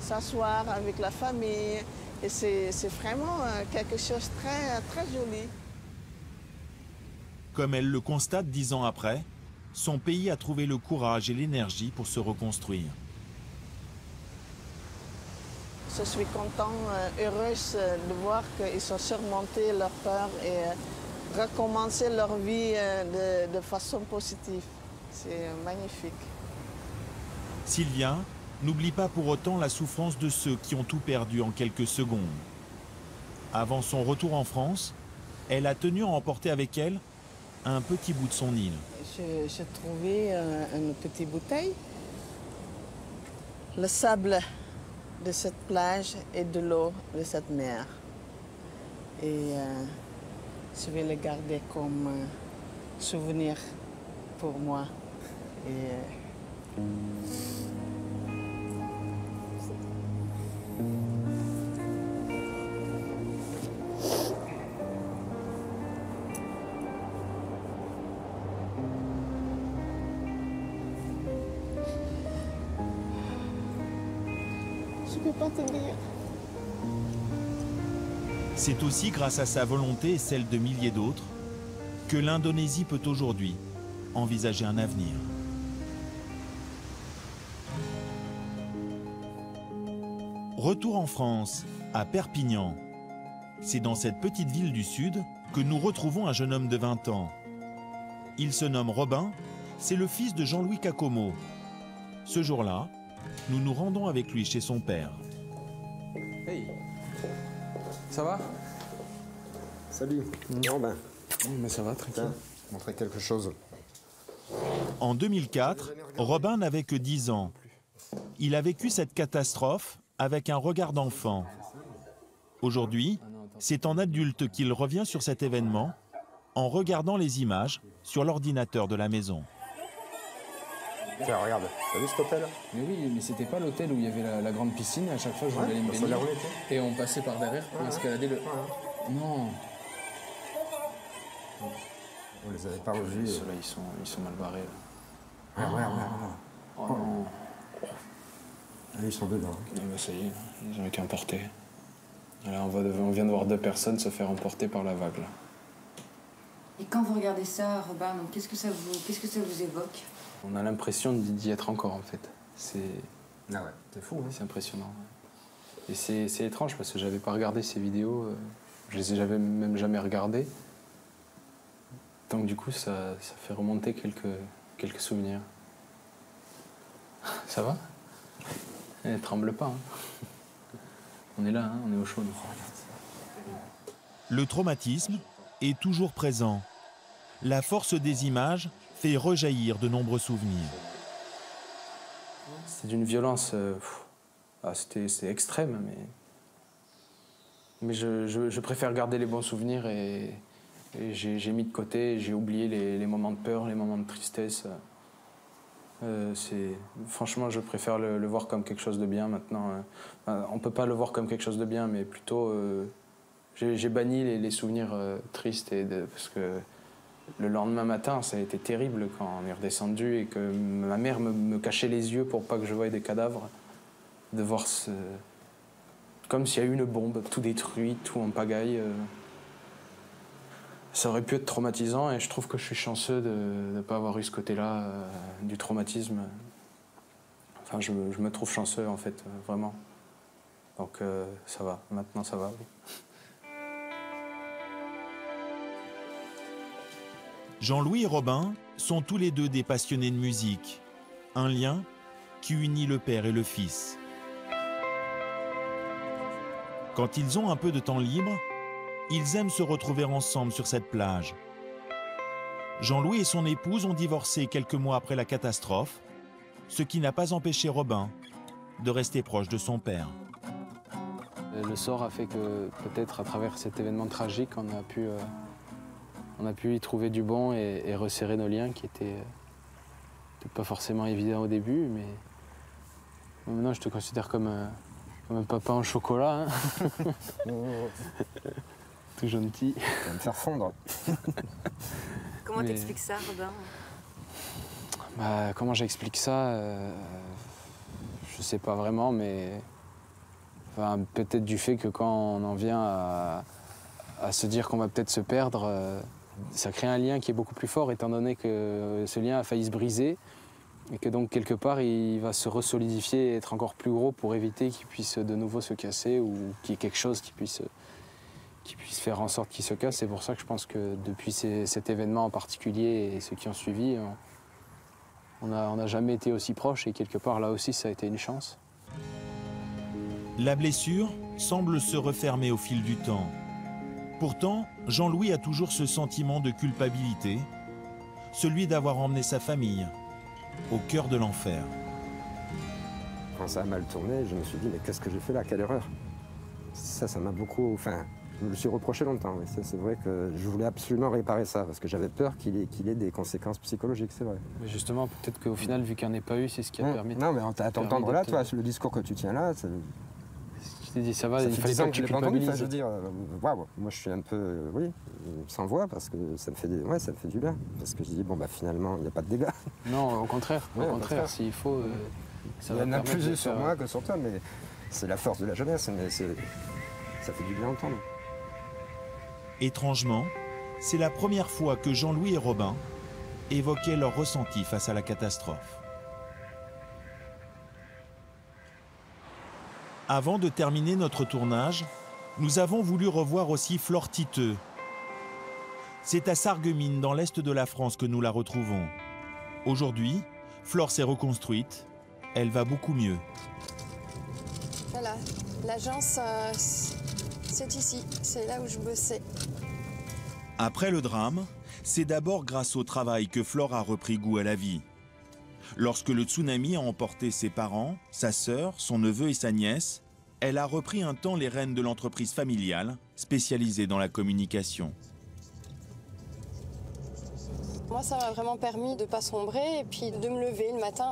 s'asseoir avec la famille. Et c'est vraiment quelque chose de très, très joli. Comme elle le constate 10 ans après, son pays a trouvé le courage et l'énergie pour se reconstruire. Je suis contente, heureuse de voir qu'ils ont surmonté leur peur et recommencé leur vie de façon positive. C'est magnifique. Sylvia n'oublie pas pour autant la souffrance de ceux qui ont tout perdu en quelques secondes. Avant son retour en France, elle a tenu à emporter avec elle un petit bout de son île. J'ai trouvé une petite bouteille. Le sable de cette plage et de l'eau de cette mer. Et je vais le garder comme souvenir pour moi. Je ne peux pas tenir. C'est aussi grâce à sa volonté et celle de milliers d'autres que l'Indonésie peut aujourd'hui envisager un avenir. Retour en France, à Perpignan. C'est dans cette petite ville du Sud que nous retrouvons un jeune homme de 20 ans. Il se nomme Robin, c'est le fils de Jean-Louis Cacomo. Ce jour-là, nous nous rendons avec lui chez son père. Hey, ça va? Salut, Robin. Mais ça va, tranquille. Montrer quelque chose. En 2004, Robin n'avait que 10 ans. Il a vécu cette catastrophe avec un regard d'enfant. Aujourd'hui, c'est en adulte qu'il revient sur cet événement en regardant les images sur l'ordinateur de la maison. Tiens, regarde, t'as vu cet hôtel? Mais oui, mais c'était pas l'hôtel où il y avait la grande piscine. À chaque fois, je voulais aller me baigner. Et on passait par derrière pour escalader le... Non. On les avait pas revus. Ceux-là, ils sont mal barrés. Là. Ouais. Oh non. Ah, ils sont dedans. Ah bah, ça y est, ils ont été emportés. Là, on vient de voir 2 personnes se faire emporter par la vague. Là. Et quand vous regardez ça, Robin, qu'est-ce que ça vous évoque? On a l'impression d'y être encore, en fait. Ah ouais, c'est fou. Hein. C'est impressionnant. Et c'est étrange parce que j'avais pas regardé ces vidéos. Je les ai même jamais regardées. Donc du coup, ça fait remonter quelques souvenirs. Ça va? Elle tremble pas. Hein. On est là, hein, on est au chaud. Le traumatisme est toujours présent. La force des images fait rejaillir de nombreux souvenirs. C'est d'une violence... c'était extrême, mais Mais je préfère garder les bons souvenirs et j'ai mis de côté, j'ai oublié les moments de peur, les moments de tristesse. Franchement, je préfère le voir comme quelque chose de bien maintenant. On ne peut pas le voir comme quelque chose de bien, mais plutôt... j'ai banni les souvenirs tristes parce que le lendemain matin, ça a été terrible quand on est redescendu et que ma mère me cachait les yeux pour pas que je voie des cadavres. De voir comme s'il y a eu une bombe, tout détruit, tout en pagaille. Ça aurait pu être traumatisant et je trouve que je suis chanceux de ne pas avoir eu ce côté-là du traumatisme. Enfin, je me trouve chanceux en fait, vraiment. Donc ça va, maintenant ça va, oui. Jean-Louis et Robin sont tous les deux des passionnés de musique. Un lien qui unit le père et le fils. Quand ils ont un peu de temps libre, ils aiment se retrouver ensemble sur cette plage. Jean-Louis et son épouse ont divorcé quelques mois après la catastrophe, ce qui n'a pas empêché Robin de rester proche de son père. Le sort a fait que peut-être à travers cet événement tragique, on a pu y trouver du bon et resserrer nos liens qui étaient peut-être pas forcément évidents au début, mais maintenant je te considère comme un papa en chocolat. Hein. Tout gentil. Tu vas me faire fondre. Comment t'expliques ça, Robin? Comment j'explique ça je sais pas vraiment, mais enfin, peut-être du fait que quand on en vient à se dire qu'on va peut-être se perdre, ça crée un lien qui est beaucoup plus fort, étant donné que ce lien a failli se briser et que donc quelque part il va se resolidifier et être encore plus gros pour éviter qu'il puisse de nouveau se casser ou qu'il y ait quelque chose qui puisse faire en sorte qu'il se casse. C'est pour ça que je pense que depuis cet événement en particulier et ceux qui ont suivi, on n'a jamais été aussi proches et quelque part là aussi ça a été une chance. La blessure semble se refermer au fil du temps. Pourtant, Jean-Louis a toujours ce sentiment de culpabilité, celui d'avoir emmené sa famille au cœur de l'enfer. Quand ça a mal tourné, je me suis dit, mais qu'est-ce que j'ai fait là? Quelle erreur! Ça m'a beaucoup... Enfin, je me le suis reproché longtemps. C'est vrai que je voulais absolument réparer ça, parce que j'avais peur qu'il ait des conséquences psychologiques, c'est vrai. Mais justement, peut-être qu'au final, vu qu'il n'y en ait pas eu, c'est ce qui a permis... Non, mais à t'entendre là, toi, le discours que tu tiens là... Je t'ai dit, ça va, il fallait pas que tu culpabilises. Je veux dire, waouh, moi je suis un peu, sans voix, parce que ça me fait du bien. Parce que je dis, bon, bah finalement, il n'y a pas de dégâts. Non, au contraire, s'il faut... il y en a plus sur moi que sur toi, mais c'est la force de la jeunesse, mais ça fait du bien entendre. Étrangement, c'est la première fois que Jean-Louis et Robin évoquaient leur ressenti face à la catastrophe. Avant de terminer notre tournage, nous avons voulu revoir aussi Flore Titeux. C'est à Sarreguemines, dans l'est de la France, que nous la retrouvons. Aujourd'hui, Flore s'est reconstruite. Elle va beaucoup mieux. Voilà, l'agence, c'est ici. C'est là où je bossais. Après le drame, c'est d'abord grâce au travail que Flore a repris goût à la vie. Lorsque le tsunami a emporté ses parents, sa sœur, son neveu et sa nièce, elle a repris un temps les rênes de l'entreprise familiale, spécialisée dans la communication. Moi, ça m'a vraiment permis de ne pas sombrer et puis de me lever le matin,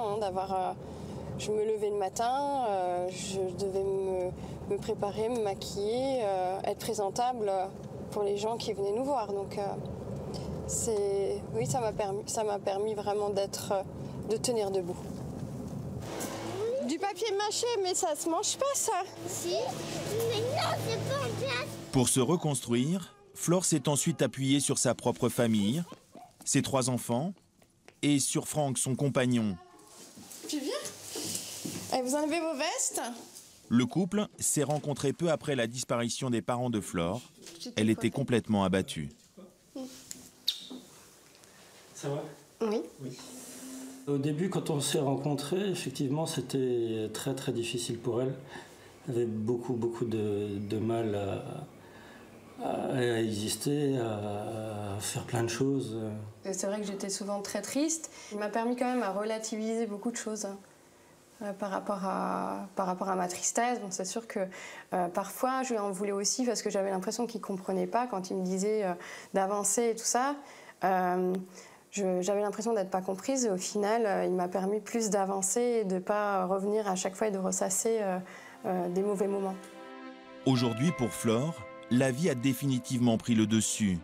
je me levais le matin, je devais me préparer, me maquiller, être présentable pour les gens qui venaient nous voir. Donc, oui, ça m'a permis vraiment de tenir debout. Du papier mâché, mais ça se mange pas, ça. Si, mais non, c'est pas en place. Pour se reconstruire, Flore s'est ensuite appuyée sur sa propre famille, ses 3 enfants, et sur Franck, son compagnon. Tu viens? Et vous enlevez vos vestes? Le couple s'est rencontré peu après la disparition des parents de Flore. Elle était complètement abattue. Ça va? Oui. Au début, quand on s'est rencontrés, effectivement, c'était très très difficile pour elle. Elle avait beaucoup de mal à exister, à faire plein de choses. C'est vrai que j'étais souvent très triste. Il m'a permis quand même à relativiser beaucoup de choses. par rapport à ma tristesse. Bon, c'est sûr que parfois, je lui en voulais aussi parce que j'avais l'impression qu'il ne comprenait pas quand il me disait d'avancer et tout ça. J'avais l'impression d'être pas comprise et au final, il m'a permis plus d'avancer et de ne pas revenir à chaque fois et de ressasser des mauvais moments. Aujourd'hui, pour Flore, la vie a définitivement pris le dessus.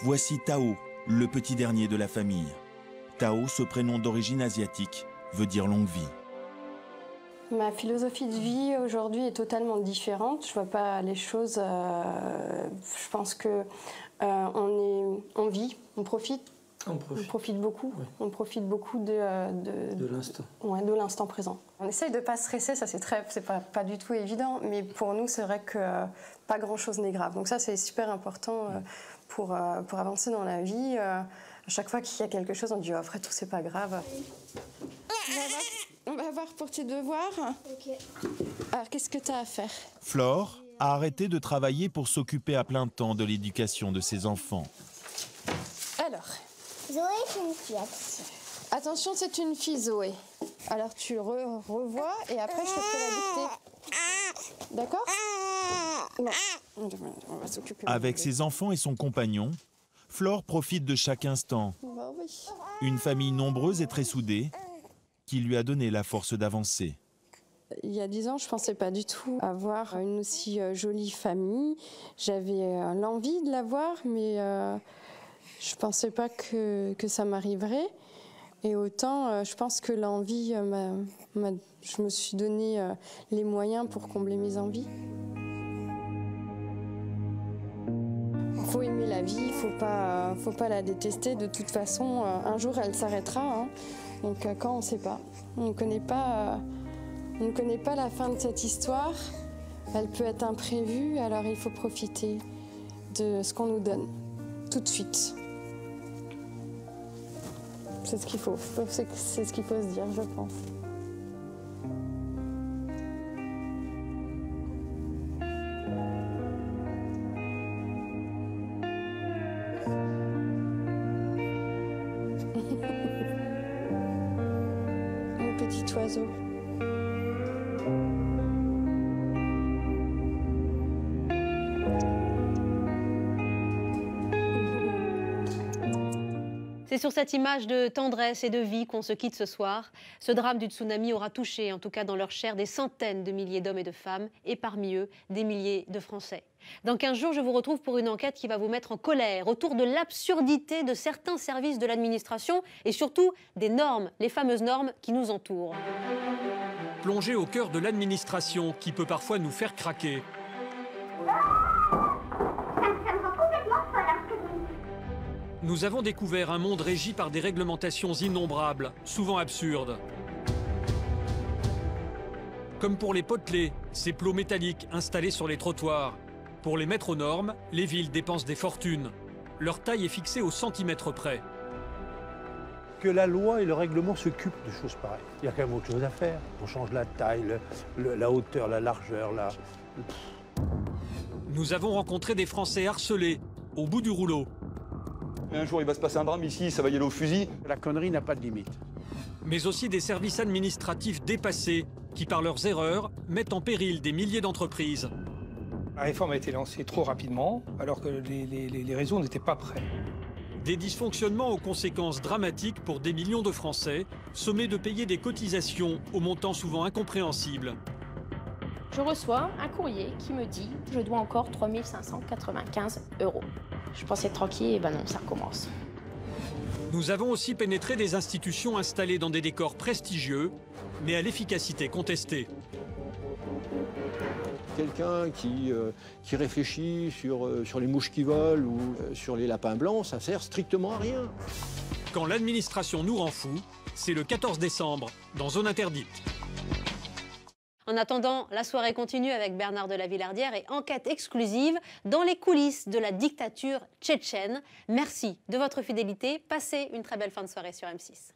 Voici Tao, le petit dernier de la famille. Tao, ce prénom d'origine asiatique, veut dire longue vie. Ma philosophie de vie aujourd'hui est totalement différente. Je vois pas les choses. Je pense que on vit, on profite. On profite beaucoup. Oui. On profite beaucoup de l'instant. Ouais, de l'instant présent. On essaye de pas stresser, ça c'est pas du tout évident, mais pour nous c'est vrai que pas grand chose n'est grave. Donc ça c'est super important pour avancer dans la vie. À chaque fois qu'il y a quelque chose, on dit oh, après tout c'est pas grave. On va voir pour tes devoirs. Okay. Alors qu'est-ce que tu as à faire? Flore a arrêté de travailler pour s'occuper à plein temps de l'éducation de ses enfants. Alors. Zoé, c'est une fille. Attention, c'est une fille, Zoé. Alors tu revois et après je te ferai la dictée. D'accord? Non. On va s'occuper. Avec ses enfants et son compagnon, Flore profite de chaque instant. Bah oui. Une famille nombreuse et très soudée qui lui a donné la force d'avancer. Il y a 10 ans, je ne pensais pas du tout avoir une aussi jolie famille. J'avais l'envie de l'avoir, mais je ne pensais pas que ça m'arriverait. Et autant, je pense que l'envie, je me suis donné les moyens pour combler mes envies. Il faut aimer la vie, il ne faut pas la détester. De toute façon, un jour, elle s'arrêtera. Hein. Donc quand, on ne sait pas. On ne connaît pas la fin de cette histoire. Elle peut être imprévue, alors il faut profiter de ce qu'on nous donne, tout de suite. C'est ce qu'il faut. C'est ce qu'il faut se dire, je pense. Mon petit oiseau. C'est sur cette image de tendresse et de vie qu'on se quitte ce soir. Ce drame du tsunami aura touché, en tout cas dans leur chair, des centaines de milliers d'hommes et de femmes, et parmi eux, des milliers de Français. Dans 15 jours, je vous retrouve pour une enquête qui va vous mettre en colère autour de l'absurdité de certains services de l'administration et surtout des normes, les fameuses normes qui nous entourent. Plongé au cœur de l'administration qui peut parfois nous faire craquer. Nous avons découvert un monde régi par des réglementations innombrables, souvent absurdes. Comme pour les potelets, ces plots métalliques installés sur les trottoirs. Pour les mettre aux normes, les villes dépensent des fortunes. Leur taille est fixée au centimètre près. Que la loi et le règlement s'occupent de choses pareilles. Il y a quand même autre chose à faire. On change la taille, la hauteur, la largeur, Nous avons rencontré des Français harcelés, au bout du rouleau. Un jour, il va se passer un drame ici, ça va y aller au fusil. La connerie n'a pas de limite. Mais aussi des services administratifs dépassés, qui par leurs erreurs, mettent en péril des milliers d'entreprises. La réforme a été lancée trop rapidement, alors que les réseaux n'étaient pas prêts. Des dysfonctionnements aux conséquences dramatiques pour des millions de Français, sommés de payer des cotisations au montant souvent incompréhensible. Je reçois un courrier qui me dit que je dois encore 3 595 €. Je pensais être tranquille, et ben non, ça recommence. Nous avons aussi pénétré des institutions installées dans des décors prestigieux, mais à l'efficacité contestée. Quelqu'un qui réfléchit sur les mouches qui volent ou sur les lapins blancs, ça sert strictement à rien. Quand l'administration nous rend fous, c'est le 14 décembre, dans Zone Interdite. En attendant, la soirée continue avec Bernard de la Villardière et enquête exclusive dans les coulisses de la dictature tchétchène. Merci de votre fidélité. Passez une très belle fin de soirée sur M6.